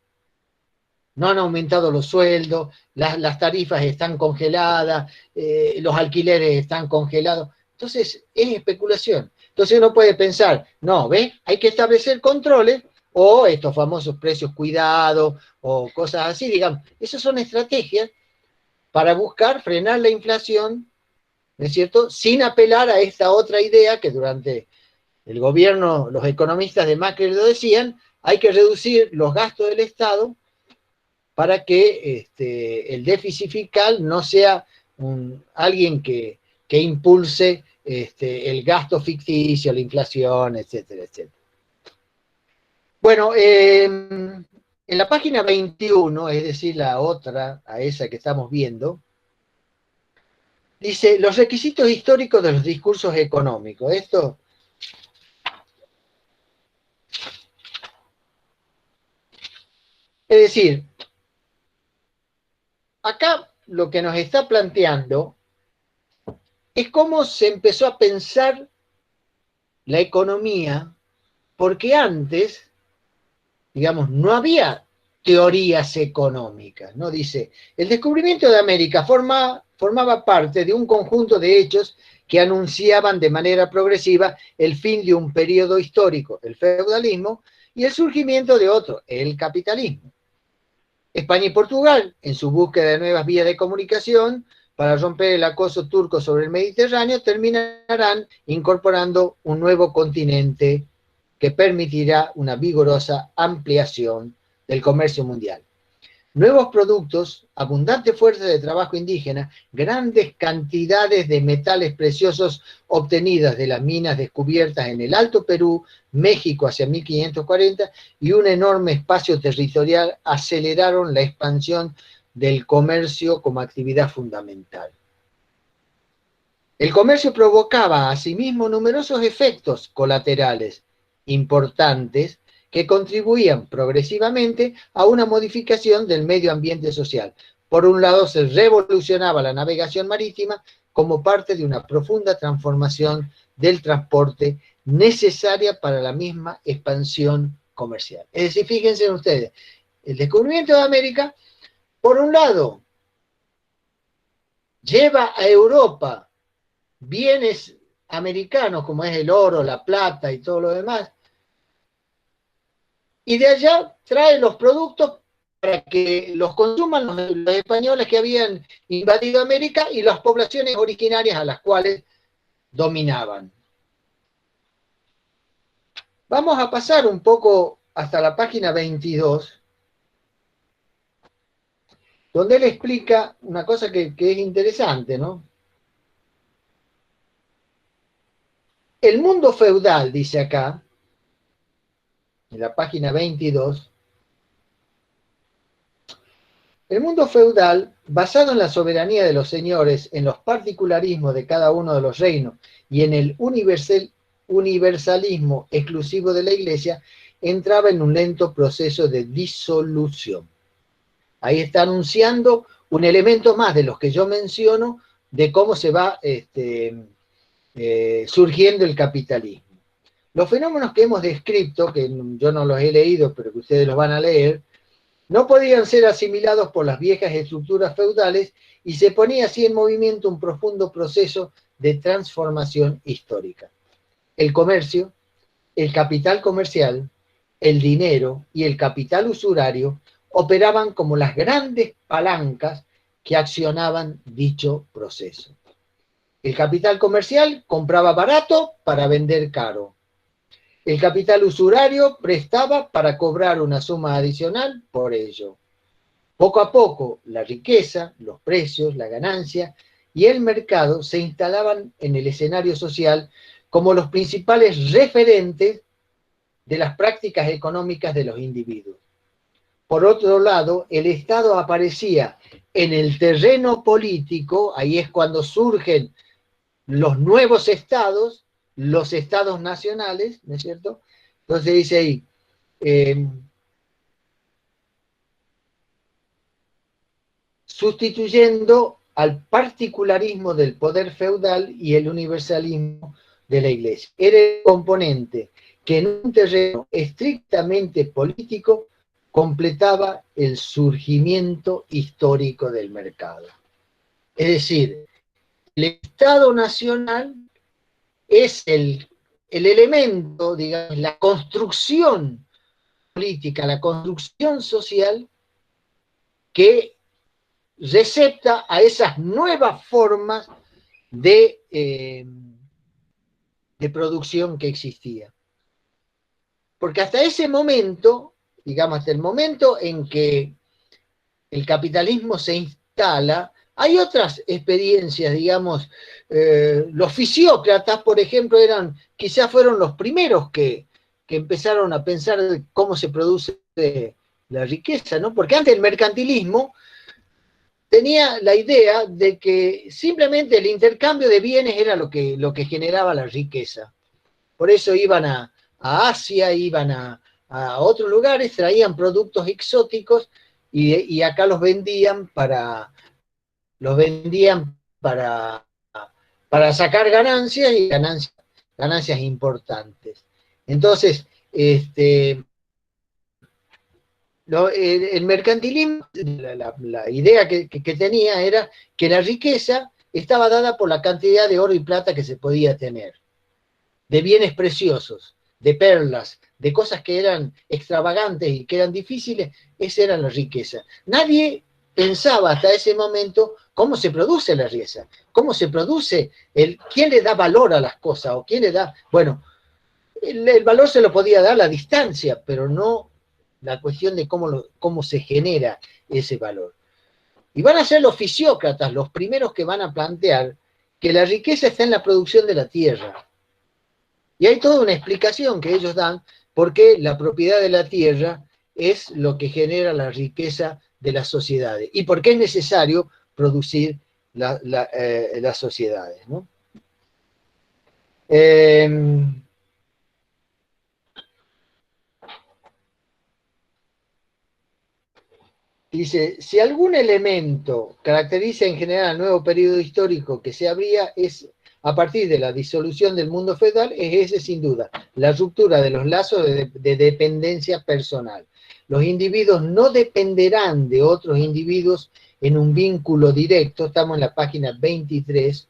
No han aumentado los sueldos, las tarifas están congeladas, los alquileres están congelados. Entonces, es especulación. Entonces uno puede pensar, no, ¿ves? Hay que establecer controles, o estos famosos precios cuidados, o cosas así, digamos. Esas son estrategias para buscar frenar la inflación, ¿no es cierto?, sin apelar a esta otra idea que durante el gobierno, los economistas de Macri lo decían, hay que reducir los gastos del Estado para que el déficit fiscal no sea alguien que impulse el gasto ficticio, la inflación, etcétera, etcétera. Bueno, en la página 21, es decir, la otra, a esa que estamos viendo, dice, los requisitos históricos de los discursos económicos. Esto es decir, acá lo que nos está planteando es cómo se empezó a pensar la economía, porque antes, digamos, no había teorías económicas, ¿no? Dice, el descubrimiento de América formaba parte de un conjunto de hechos que anunciaban de manera progresiva el fin de un periodo histórico, el feudalismo, y el surgimiento de otro, el capitalismo. España y Portugal, en su búsqueda de nuevas vías de comunicación para romper el acoso turco sobre el Mediterráneo, terminarán incorporando un nuevo continente que permitirá una vigorosa ampliación del comercio mundial. Nuevos productos, abundante fuerza de trabajo indígena, grandes cantidades de metales preciosos obtenidas de las minas descubiertas en el Alto Perú, México hacia 1540, y un enorme espacio territorial aceleraron la expansión del comercio como actividad fundamental. El comercio provocaba asimismo numerosos efectos colaterales importantes que contribuían progresivamente a una modificación del medio ambiente social. Por un lado, se revolucionaba la navegación marítima como parte de una profunda transformación del transporte necesaria para la misma expansión comercial. Es decir, fíjense ustedes, el descubrimiento de América, por un lado, lleva a Europa bienes americanos, como es el oro, la plata y todo lo demás, y de allá trae los productos para que los consuman los españoles que habían invadido América y las poblaciones originarias a las cuales dominaban. Vamos a pasar un poco hasta la página 22, donde él explica una cosa que es interesante, ¿no? El mundo feudal, dice acá, en la página 22, el mundo feudal, basado en la soberanía de los señores, en los particularismos de cada uno de los reinos y en el universalismo exclusivo de la Iglesia, entraba en un lento proceso de disolución. Ahí está anunciando un elemento más de los que yo menciono, de cómo se va surgiendo el capitalismo. Los fenómenos que hemos descrito, que yo no los he leído, pero que ustedes los van a leer, no podían ser asimilados por las viejas estructuras feudales y se ponía así en movimiento un profundo proceso de transformación histórica. El comercio, el capital comercial, el dinero y el capital usurario operaban como las grandes palancas que accionaban dicho proceso. El capital comercial compraba barato para vender caro. El capital usurario prestaba para cobrar una suma adicional por ello. Poco a poco, la riqueza, los precios, la ganancia y el mercado se instalaban en el escenario social como los principales referentes de las prácticas económicas de los individuos. Por otro lado, el Estado aparecía en el terreno político, ahí es cuando surgen los nuevos estados, los estados nacionales, ¿no es cierto? Entonces dice ahí, sustituyendo al particularismo del poder feudal y el universalismo de la Iglesia. Era el componente que en un terreno estrictamente político completaba el surgimiento histórico del mercado. Es decir, el Estado Nacional es el elemento, digamos, la construcción política, la construcción social que recepta a esas nuevas formas de producción que existía. Porque hasta ese momento, digamos, hasta el momento en que el capitalismo se instala, hay otras experiencias, digamos, los fisiócratas, por ejemplo, quizás fueron los primeros que empezaron a pensar de cómo se produce la riqueza, ¿no? Porque antes el mercantilismo tenía la idea de que simplemente el intercambio de bienes era lo que generaba la riqueza. Por eso iban a Asia, iban a otros lugares, traían productos exóticos y acá los vendían para sacar ganancias y ganancias importantes. Entonces, el mercantilismo, la idea que tenía era que la riqueza estaba dada por la cantidad de oro y plata que se podía tener, de bienes preciosos, de perlas, de cosas que eran extravagantes y que eran difíciles, esa era la riqueza. Nadie pensaba hasta ese momento cómo se produce la riqueza, cómo se produce, quién le da valor a las cosas, o quién le da, bueno, el valor se lo podía dar la distancia, pero no la cuestión de cómo se genera ese valor. Y van a ser los fisiócratas los primeros que van a plantear que la riqueza está en la producción de la tierra. Y hay toda una explicación que ellos dan por qué la propiedad de la tierra es lo que genera la riqueza de las sociedades y por qué es necesario producir las sociedades, ¿no? Dice, si algún elemento caracteriza en general el nuevo periodo histórico que se abría, es a partir de la disolución del mundo feudal, es ese sin duda, la ruptura de los lazos de dependencia personal. Los individuos no dependerán de otros individuos en un vínculo directo, estamos en la página 23,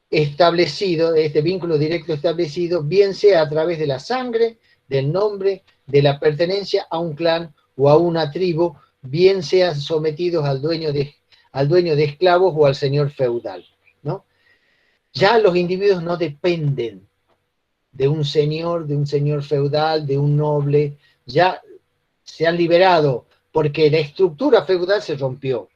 establecido, este vínculo directo establecido, bien sea a través de la sangre, del nombre, de la pertenencia a un clan o a una tribu, bien sean sometidos al dueño de esclavos o al señor feudal, ¿no? Ya los individuos no dependen de un señor feudal, de un noble, ya se han liberado porque la estructura feudal se rompió.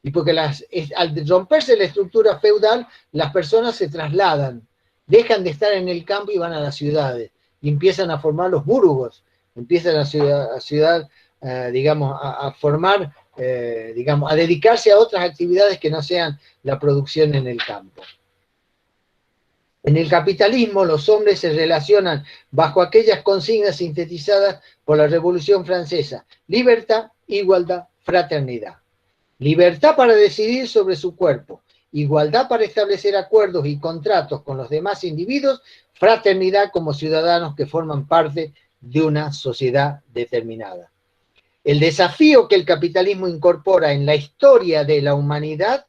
Y porque al romperse la estructura feudal, las personas se trasladan, dejan de estar en el campo y van a las ciudades, y empiezan a formar los burgos, empiezan a formar, a dedicarse a otras actividades que no sean la producción en el campo. En el capitalismo, los hombres se relacionan bajo aquellas consignas sintetizadas por la Revolución Francesa: libertad, igualdad, fraternidad. Libertad para decidir sobre su cuerpo, igualdad para establecer acuerdos y contratos con los demás individuos, fraternidad como ciudadanos que forman parte de una sociedad determinada. El desafío que el capitalismo incorpora en la historia de la humanidad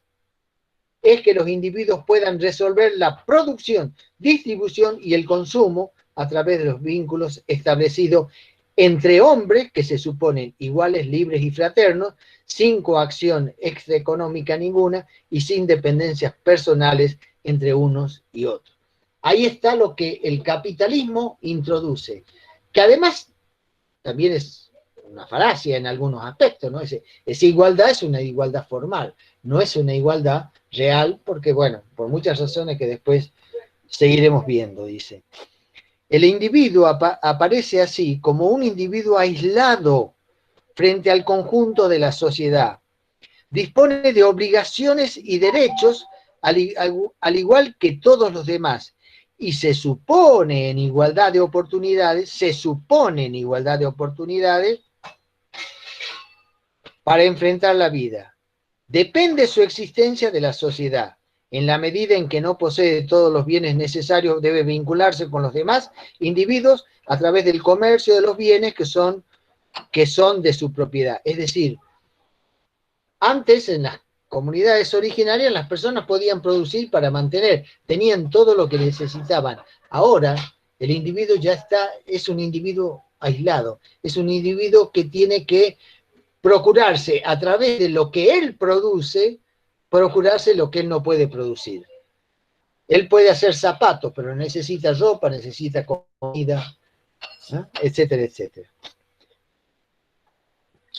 es que los individuos puedan resolver la producción, distribución y el consumo a través de los vínculos establecidos entre hombres que se suponen iguales, libres y fraternos, sin coacción extraeconómica ninguna y sin dependencias personales entre unos y otros. Ahí está lo que el capitalismo introduce, que además también es una falacia en algunos aspectos, ¿no? Esa igualdad es una igualdad formal, no es una igualdad real, porque, bueno, por muchas razones que después seguiremos viendo, dice. El individuo aparece así como un individuo aislado frente al conjunto de la sociedad. Dispone de obligaciones y derechos al igual que todos los demás, y se supone en igualdad de oportunidades, para enfrentar la vida. Depende su existencia de la sociedad. En la medida en que no posee todos los bienes necesarios, debe vincularse con los demás individuos a través del comercio de los bienes que son de su propiedad. Es decir, antes en las comunidades originarias las personas podían producir para mantener, tenían todo lo que necesitaban. Ahora el individuo es un individuo aislado, es un individuo que tiene que procurarse a través de lo que él produce, procurarse lo que él no puede producir. Él puede hacer zapatos, pero necesita ropa, necesita comida, ¿no? Etcétera, etcétera.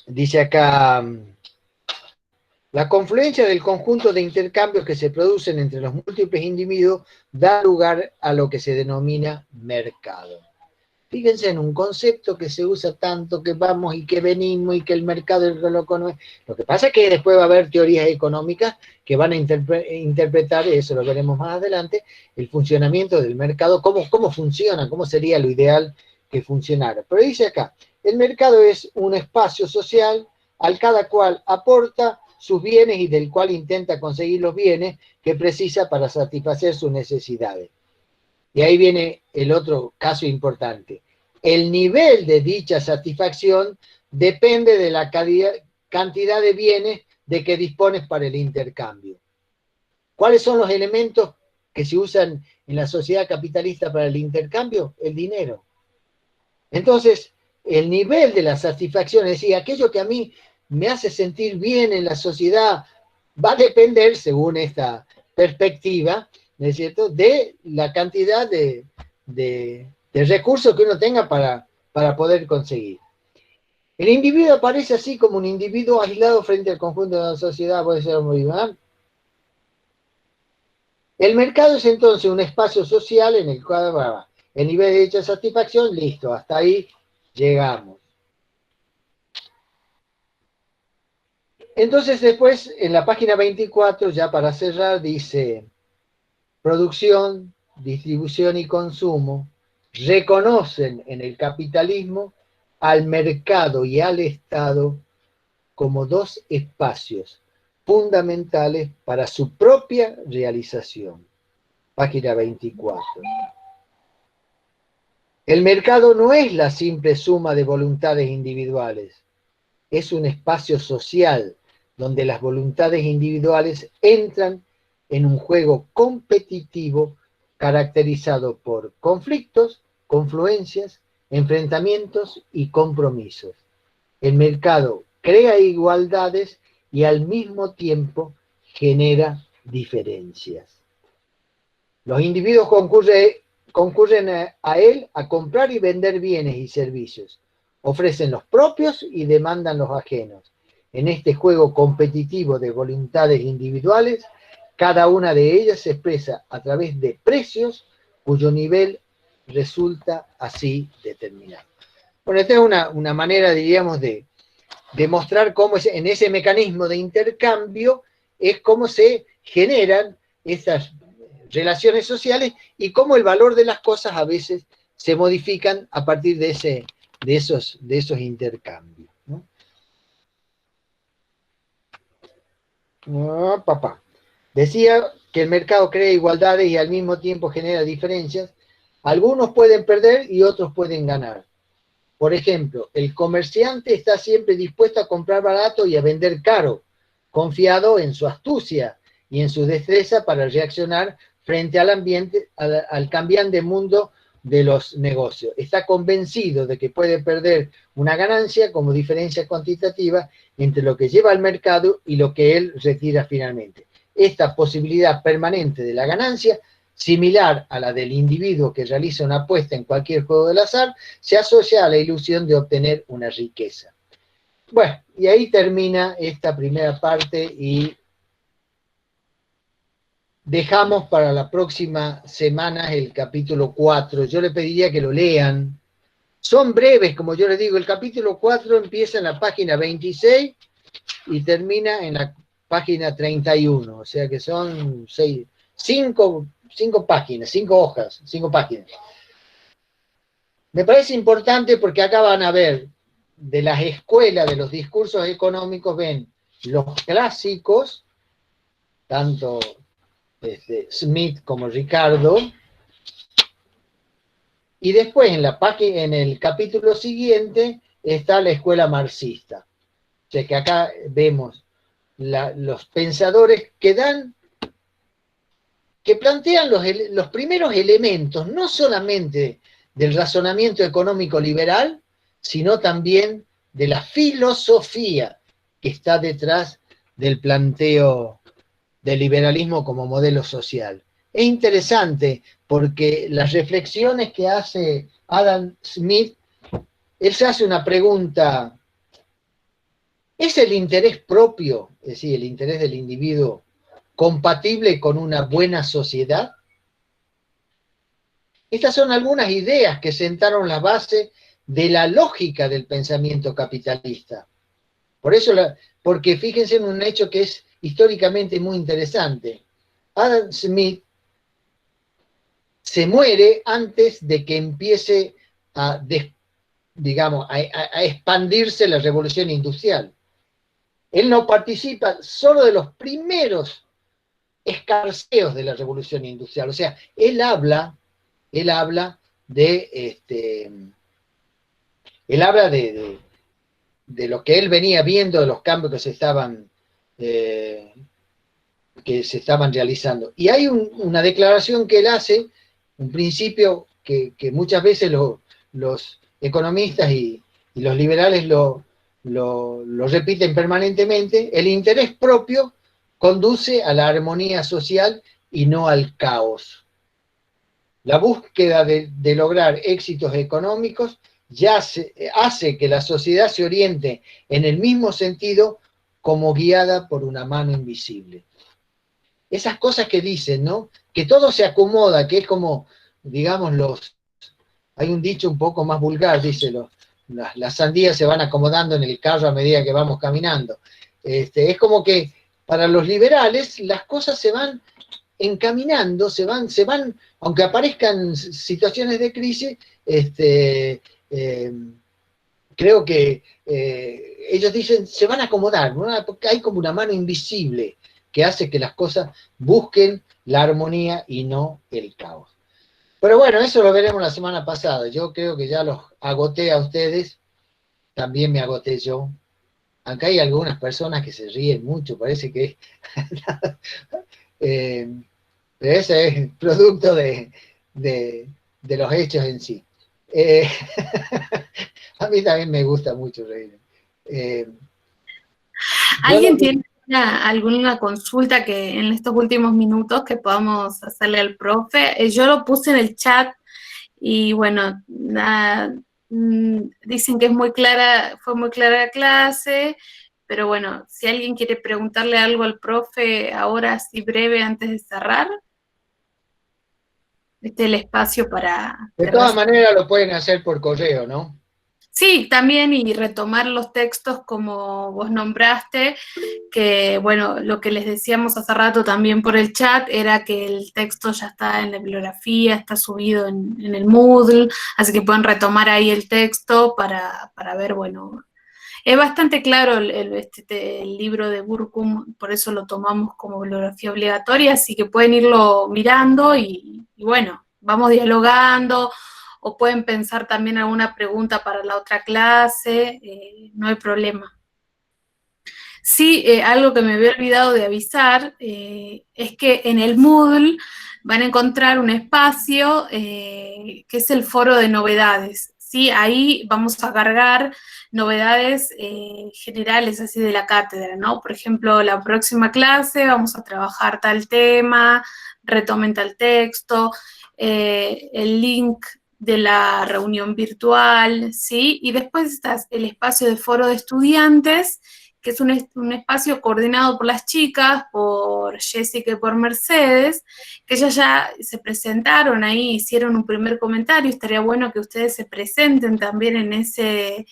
Dice acá, la confluencia del conjunto de intercambios que se producen entre los múltiples individuos da lugar a lo que se denomina mercado. Fíjense en un concepto que se usa tanto, que vamos y que venimos y que el mercado es lo que Lo que pasa es que después va a haber teorías económicas que van a interpretar, eso lo veremos más adelante, el funcionamiento del mercado, cómo funciona, cómo sería lo ideal que funcionara. Pero dice acá, el mercado es un espacio social al cada cual aporta sus bienes y del cual intenta conseguir los bienes que precisa para satisfacer sus necesidades. Y ahí viene el otro caso importante. El nivel de dicha satisfacción depende de la cantidad de bienes de que dispones para el intercambio. ¿Cuáles son los elementos que se usan en la sociedad capitalista para el intercambio? El dinero. Entonces, el nivel de la satisfacción, es decir, aquello que a mí me hace sentir bien en la sociedad, va a depender, según esta perspectiva, ¿no es cierto?, de la cantidad de recursos que uno tenga para poder conseguir. El individuo aparece así como un individuo aislado frente al conjunto de la sociedad, puede ser muy bien. El mercado es entonces un espacio social en el cual el nivel de dicha satisfacción, listo, hasta ahí llegamos. Entonces después, en la página 24, ya para cerrar, dice: producción, distribución y consumo reconocen en el capitalismo al mercado y al Estado como dos espacios fundamentales para su propia realización. Página 24. El mercado no es la simple suma de voluntades individuales, es un espacio social donde las voluntades individuales entran en un juego competitivo caracterizado por conflictos, confluencias, enfrentamientos y compromisos. El mercado crea igualdades y al mismo tiempo genera diferencias. Los individuos concurren a él a comprar y vender bienes y servicios, ofrecen los propios y demandan los ajenos. En este juego competitivo de voluntades individuales, cada una de ellas se expresa a través de precios cuyo nivel resulta así determinado. Bueno, esta es una manera, diríamos, de mostrar cómo en ese mecanismo de intercambio es cómo se generan esas relaciones sociales y cómo el valor de las cosas a veces se modifican a partir de esos intercambios, ¿no? Decía que el mercado crea igualdades y al mismo tiempo genera diferencias. Algunos pueden perder y otros pueden ganar. Por ejemplo, el comerciante está siempre dispuesto a comprar barato y a vender caro, confiado en su astucia y en su destreza para reaccionar frente al ambiente, al cambiante mundo de los negocios. Está convencido de que puede perder una ganancia como diferencia cuantitativa entre lo que lleva al mercado y lo que él retira finalmente. Esta posibilidad permanente de la ganancia, similar a la del individuo que realiza una apuesta en cualquier juego del azar, se asocia a la ilusión de obtener una riqueza. Bueno, y ahí termina esta primera parte y dejamos para la próxima semana el capítulo 4. Yo le pediría que lo lean. Son breves, como yo les digo. El capítulo 4 empieza en la página 26 y termina en la página 31. O sea que son 5 páginas, 5 hojas, 5 páginas. Me parece importante porque acá van a ver de las escuelas de los discursos económicos, ven los clásicos, tanto Smith como Ricardo, y después en el capítulo siguiente está la escuela marxista. O sea que acá vemos los pensadores que plantean los primeros elementos, no solamente del razonamiento económico liberal, sino también de la filosofía que está detrás del planteo del liberalismo como modelo social. Es interesante porque las reflexiones que hace Adam Smith, él se hace una pregunta: ¿es el interés propio, es decir, el interés del individuo, compatible con una buena sociedad? Estas son algunas ideas que sentaron la base de la lógica del pensamiento capitalista. Por eso, porque fíjense en un hecho que es históricamente muy interesante. Adam Smith se muere antes de que empiece a expandirse la revolución industrial. Él no participa solo de los primeros escarceos de la revolución industrial. O sea, él habla de lo que él venía viendo, de los cambios que se estaban realizando. Y hay una declaración que él hace un principio que muchas veces los economistas y los liberales lo repiten permanentemente: el interés propio conduce a la armonía social y no al caos. La búsqueda de lograr éxitos económicos ya hace que la sociedad se oriente en el mismo sentido, como guiada por una mano invisible. Esas cosas que dicen, ¿no? Que todo se acomoda, que es como, digamos, hay un dicho un poco más vulgar, dice, las sandías se van acomodando en el carro a medida que vamos caminando. Es como que para los liberales las cosas se van encaminando, se van, aunque aparezcan situaciones de crisis, creo que ellos dicen, se van a acomodar, ¿no? Porque hay como una mano invisible que hace que las cosas busquen la armonía y no el caos. Pero bueno, eso lo veremos la semana pasada. Yo creo que ya los agoté a ustedes, también me agoté yo. Aunque hay algunas personas que se ríen mucho, parece que pero ese es producto de los hechos en sí. A mí también me gusta mucho reír. ¿Alguien tiene alguna consulta que en estos últimos minutos que podamos hacerle al profe? Yo lo puse en el chat y bueno, dicen que es muy clara, fue muy clara la clase, pero bueno, si alguien quiere preguntarle algo al profe ahora, así breve, antes de cerrar, este es el espacio para... De todas maneras lo pueden hacer por correo, ¿no? Sí, también, y retomar los textos como vos nombraste, que bueno, lo que les decíamos hace rato también por el chat era que el texto ya está en la bibliografía, está subido en el Moodle, así que pueden retomar ahí el texto para ver, bueno, es bastante claro el libro de Burkum, por eso lo tomamos como bibliografía obligatoria, así que pueden irlo mirando y bueno, vamos dialogando, o pueden pensar también alguna pregunta para la otra clase, no hay problema. Sí, algo que me había olvidado de avisar es que en el Moodle van a encontrar un espacio que es el foro de novedades. ¿Sí? Ahí vamos a cargar novedades generales así de la cátedra, ¿no? Por ejemplo, la próxima clase vamos a trabajar tal tema, retomen tal texto, el link de la reunión virtual, ¿sí? Y después está el espacio de foro de estudiantes, que es un espacio coordinado por las chicas, por Jessica y por Mercedes, que ellas ya se presentaron ahí, hicieron un primer comentario. Estaría bueno que ustedes se presenten también en ese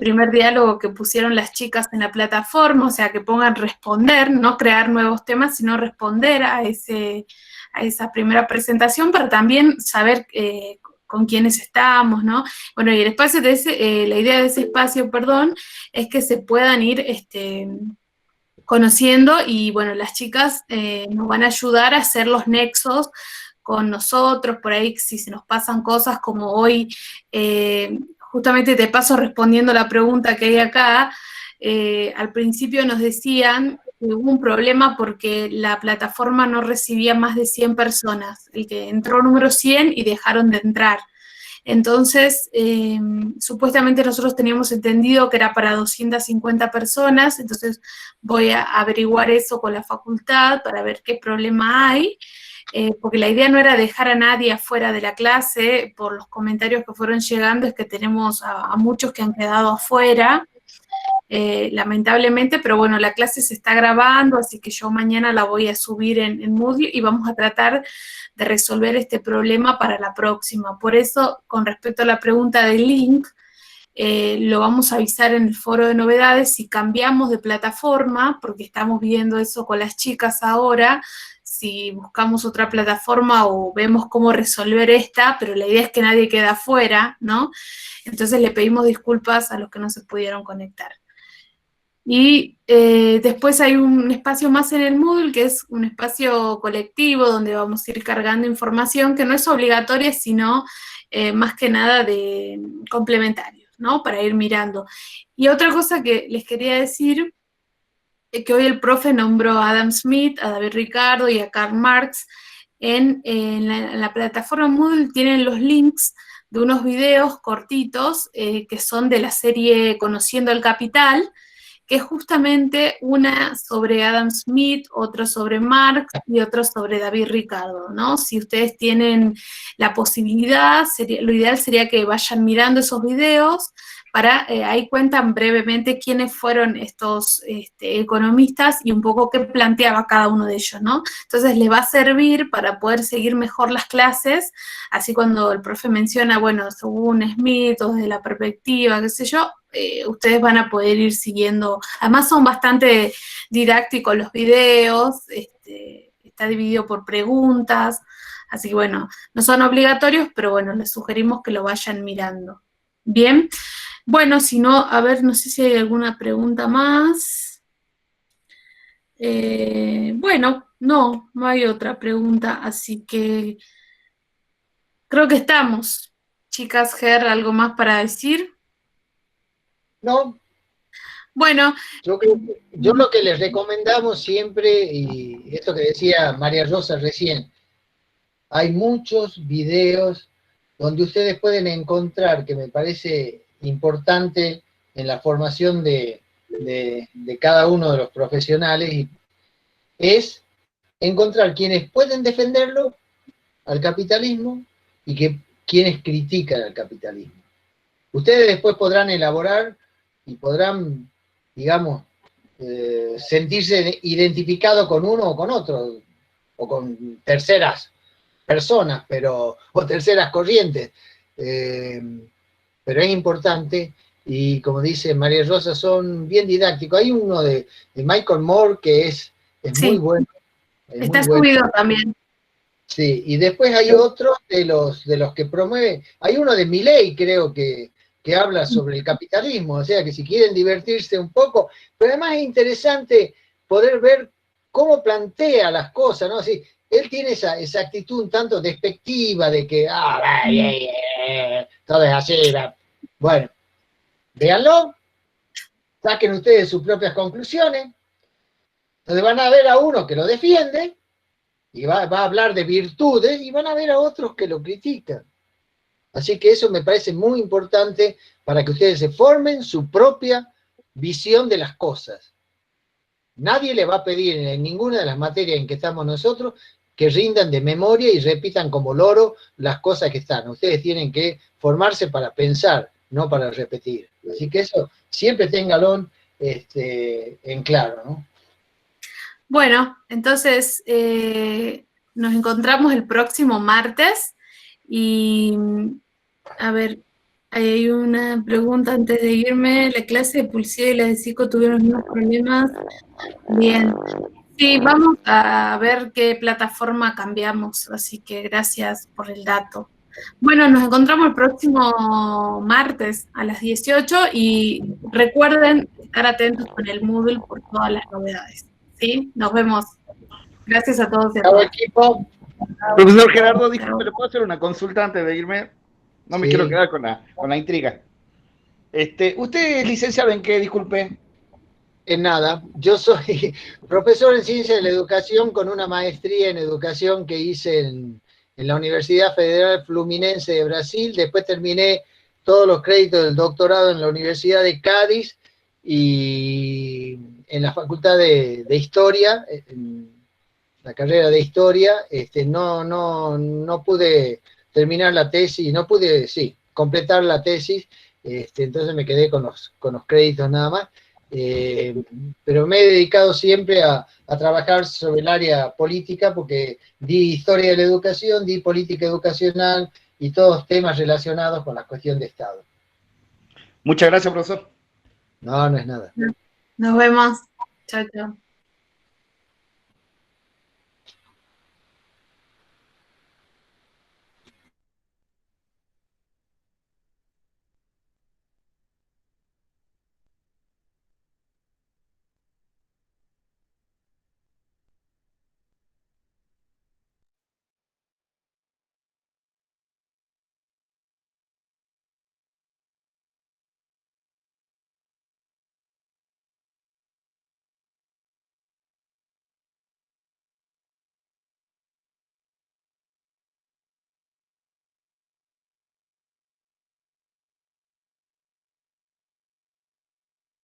primer diálogo que pusieron las chicas en la plataforma, o sea, que pongan responder, no crear nuevos temas, sino responder a esa primera presentación, para también saber con quiénes estamos, ¿no? Bueno, y el espacio la idea de ese espacio, es que se puedan ir conociendo, y bueno, las chicas nos van a ayudar a hacer los nexos con nosotros, por ahí si se nos pasan cosas como hoy, justamente te paso respondiendo la pregunta que hay acá. Al principio nos decían que hubo un problema porque la plataforma no recibía más de 100 personas, el que entró número 100 y dejaron de entrar. Entonces, supuestamente nosotros teníamos entendido que era para 250 personas, entonces voy a averiguar eso con la facultad para ver qué problema hay, porque la idea no era dejar a nadie afuera de la clase. Por los comentarios que fueron llegando es que tenemos a muchos que han quedado afuera, lamentablemente, pero bueno, la clase se está grabando, así que yo mañana la voy a subir en Moodle y vamos a tratar de resolver este problema para la próxima. Por eso, con respecto a la pregunta del link, lo vamos a avisar en el foro de novedades si cambiamos de plataforma, porque estamos viendo eso con las chicas ahora, si buscamos otra plataforma o vemos cómo resolver esta, pero la idea es que nadie quede afuera, ¿no? Entonces le pedimos disculpas a los que no se pudieron conectar. Y después hay un espacio más en el Moodle, que es un espacio colectivo donde vamos a ir cargando información que no es obligatoria, sino más que nada de complementarios, ¿no? Para ir mirando. Y otra cosa que les quería decir es que hoy el profe nombró a Adam Smith, a David Ricardo y a Karl Marx, en la plataforma Moodle tienen los links de unos videos cortitos que son de la serie Conociendo el Capital, que es justamente una sobre Adam Smith, otro sobre Marx y otro sobre David Ricardo, ¿no? Si ustedes tienen la posibilidad, lo ideal sería que vayan mirando esos videos, ahí cuentan brevemente quiénes fueron estos economistas y un poco qué planteaba cada uno de ellos, ¿no? Entonces les va a servir para poder seguir mejor las clases, así cuando el profe menciona, bueno, según Smith o desde la perspectiva, qué sé yo, ustedes van a poder ir siguiendo. Además son bastante didácticos los videos, está dividido por preguntas, así que bueno, no son obligatorios, pero bueno, les sugerimos que lo vayan mirando. Bien, bueno, si no, a ver, no sé si hay alguna pregunta más. Bueno, no hay otra pregunta, así que creo que estamos. Chicas, Ger, ¿algo más para decir? No, Bueno, yo lo que les recomendamos siempre, y esto que decía María Rosa recién, hay muchos videos donde ustedes pueden encontrar, que me parece importante en la formación de cada uno de los profesionales, y es encontrar quienes pueden defenderlo al capitalismo y quienes critican al capitalismo. Ustedes después podrán elaborar y podrán, digamos, sentirse identificados con uno o con otro, o con terceras personas, o terceras corrientes. Pero es importante, y como dice María Rosa, son bien didácticos. Hay uno de Michael Moore que es sí, muy bueno. está subido también. Sí, y después hay otros de los que promueven. Hay uno de Milei, creo que habla sobre el capitalismo, o sea que si quieren divertirse un poco, pero además es interesante poder ver cómo plantea las cosas, ¿no? Sí, él tiene esa actitud un tanto despectiva de que, todo es así. Bueno, véanlo, saquen ustedes sus propias conclusiones, donde van a ver a uno que lo defiende, y va a hablar de virtudes, y van a ver a otros que lo critican. Así que eso me parece muy importante para que ustedes se formen su propia visión de las cosas. Nadie le va a pedir en ninguna de las materias en que estamos nosotros que rindan de memoria y repitan como loro las cosas que están. Ustedes tienen que formarse para pensar, no para repetir. Así que eso siempre ténganlo en claro, ¿no? Bueno, entonces nos encontramos el próximo martes y, a ver, hay una pregunta antes de irme. ¿La clase de publicidad y la de psico tuvieron los mismos problemas? Bien. Sí, vamos a ver qué plataforma cambiamos, así que gracias por el dato. Bueno, nos encontramos el próximo martes a las 18 y recuerden estar atentos con el Moodle por todas las novedades. ¿Sí? Nos vemos. Gracias a todos y a Chao, todas. equipo. Profesor Gerardo, disculpe, ¿le puedo hacer una consulta antes de irme? No me Sí. quiero quedar con la intriga. ¿Usted es licenciado en qué, disculpe? En nada, yo soy profesor en Ciencia de la Educación con una maestría en Educación que hice en la Universidad Federal Fluminense de Brasil. Después terminé todos los créditos del doctorado en la Universidad de Cádiz y en la Facultad de Historia, en la carrera de Historia. No pude terminar la tesis, no pude, completar la tesis, entonces me quedé con los créditos nada más. Pero me he dedicado siempre a trabajar sobre el área política, porque di historia de la educación, di política educacional y todos temas relacionados con la cuestión de Estado. Muchas gracias, profesor. No es nada. Nos vemos. Chao, chao.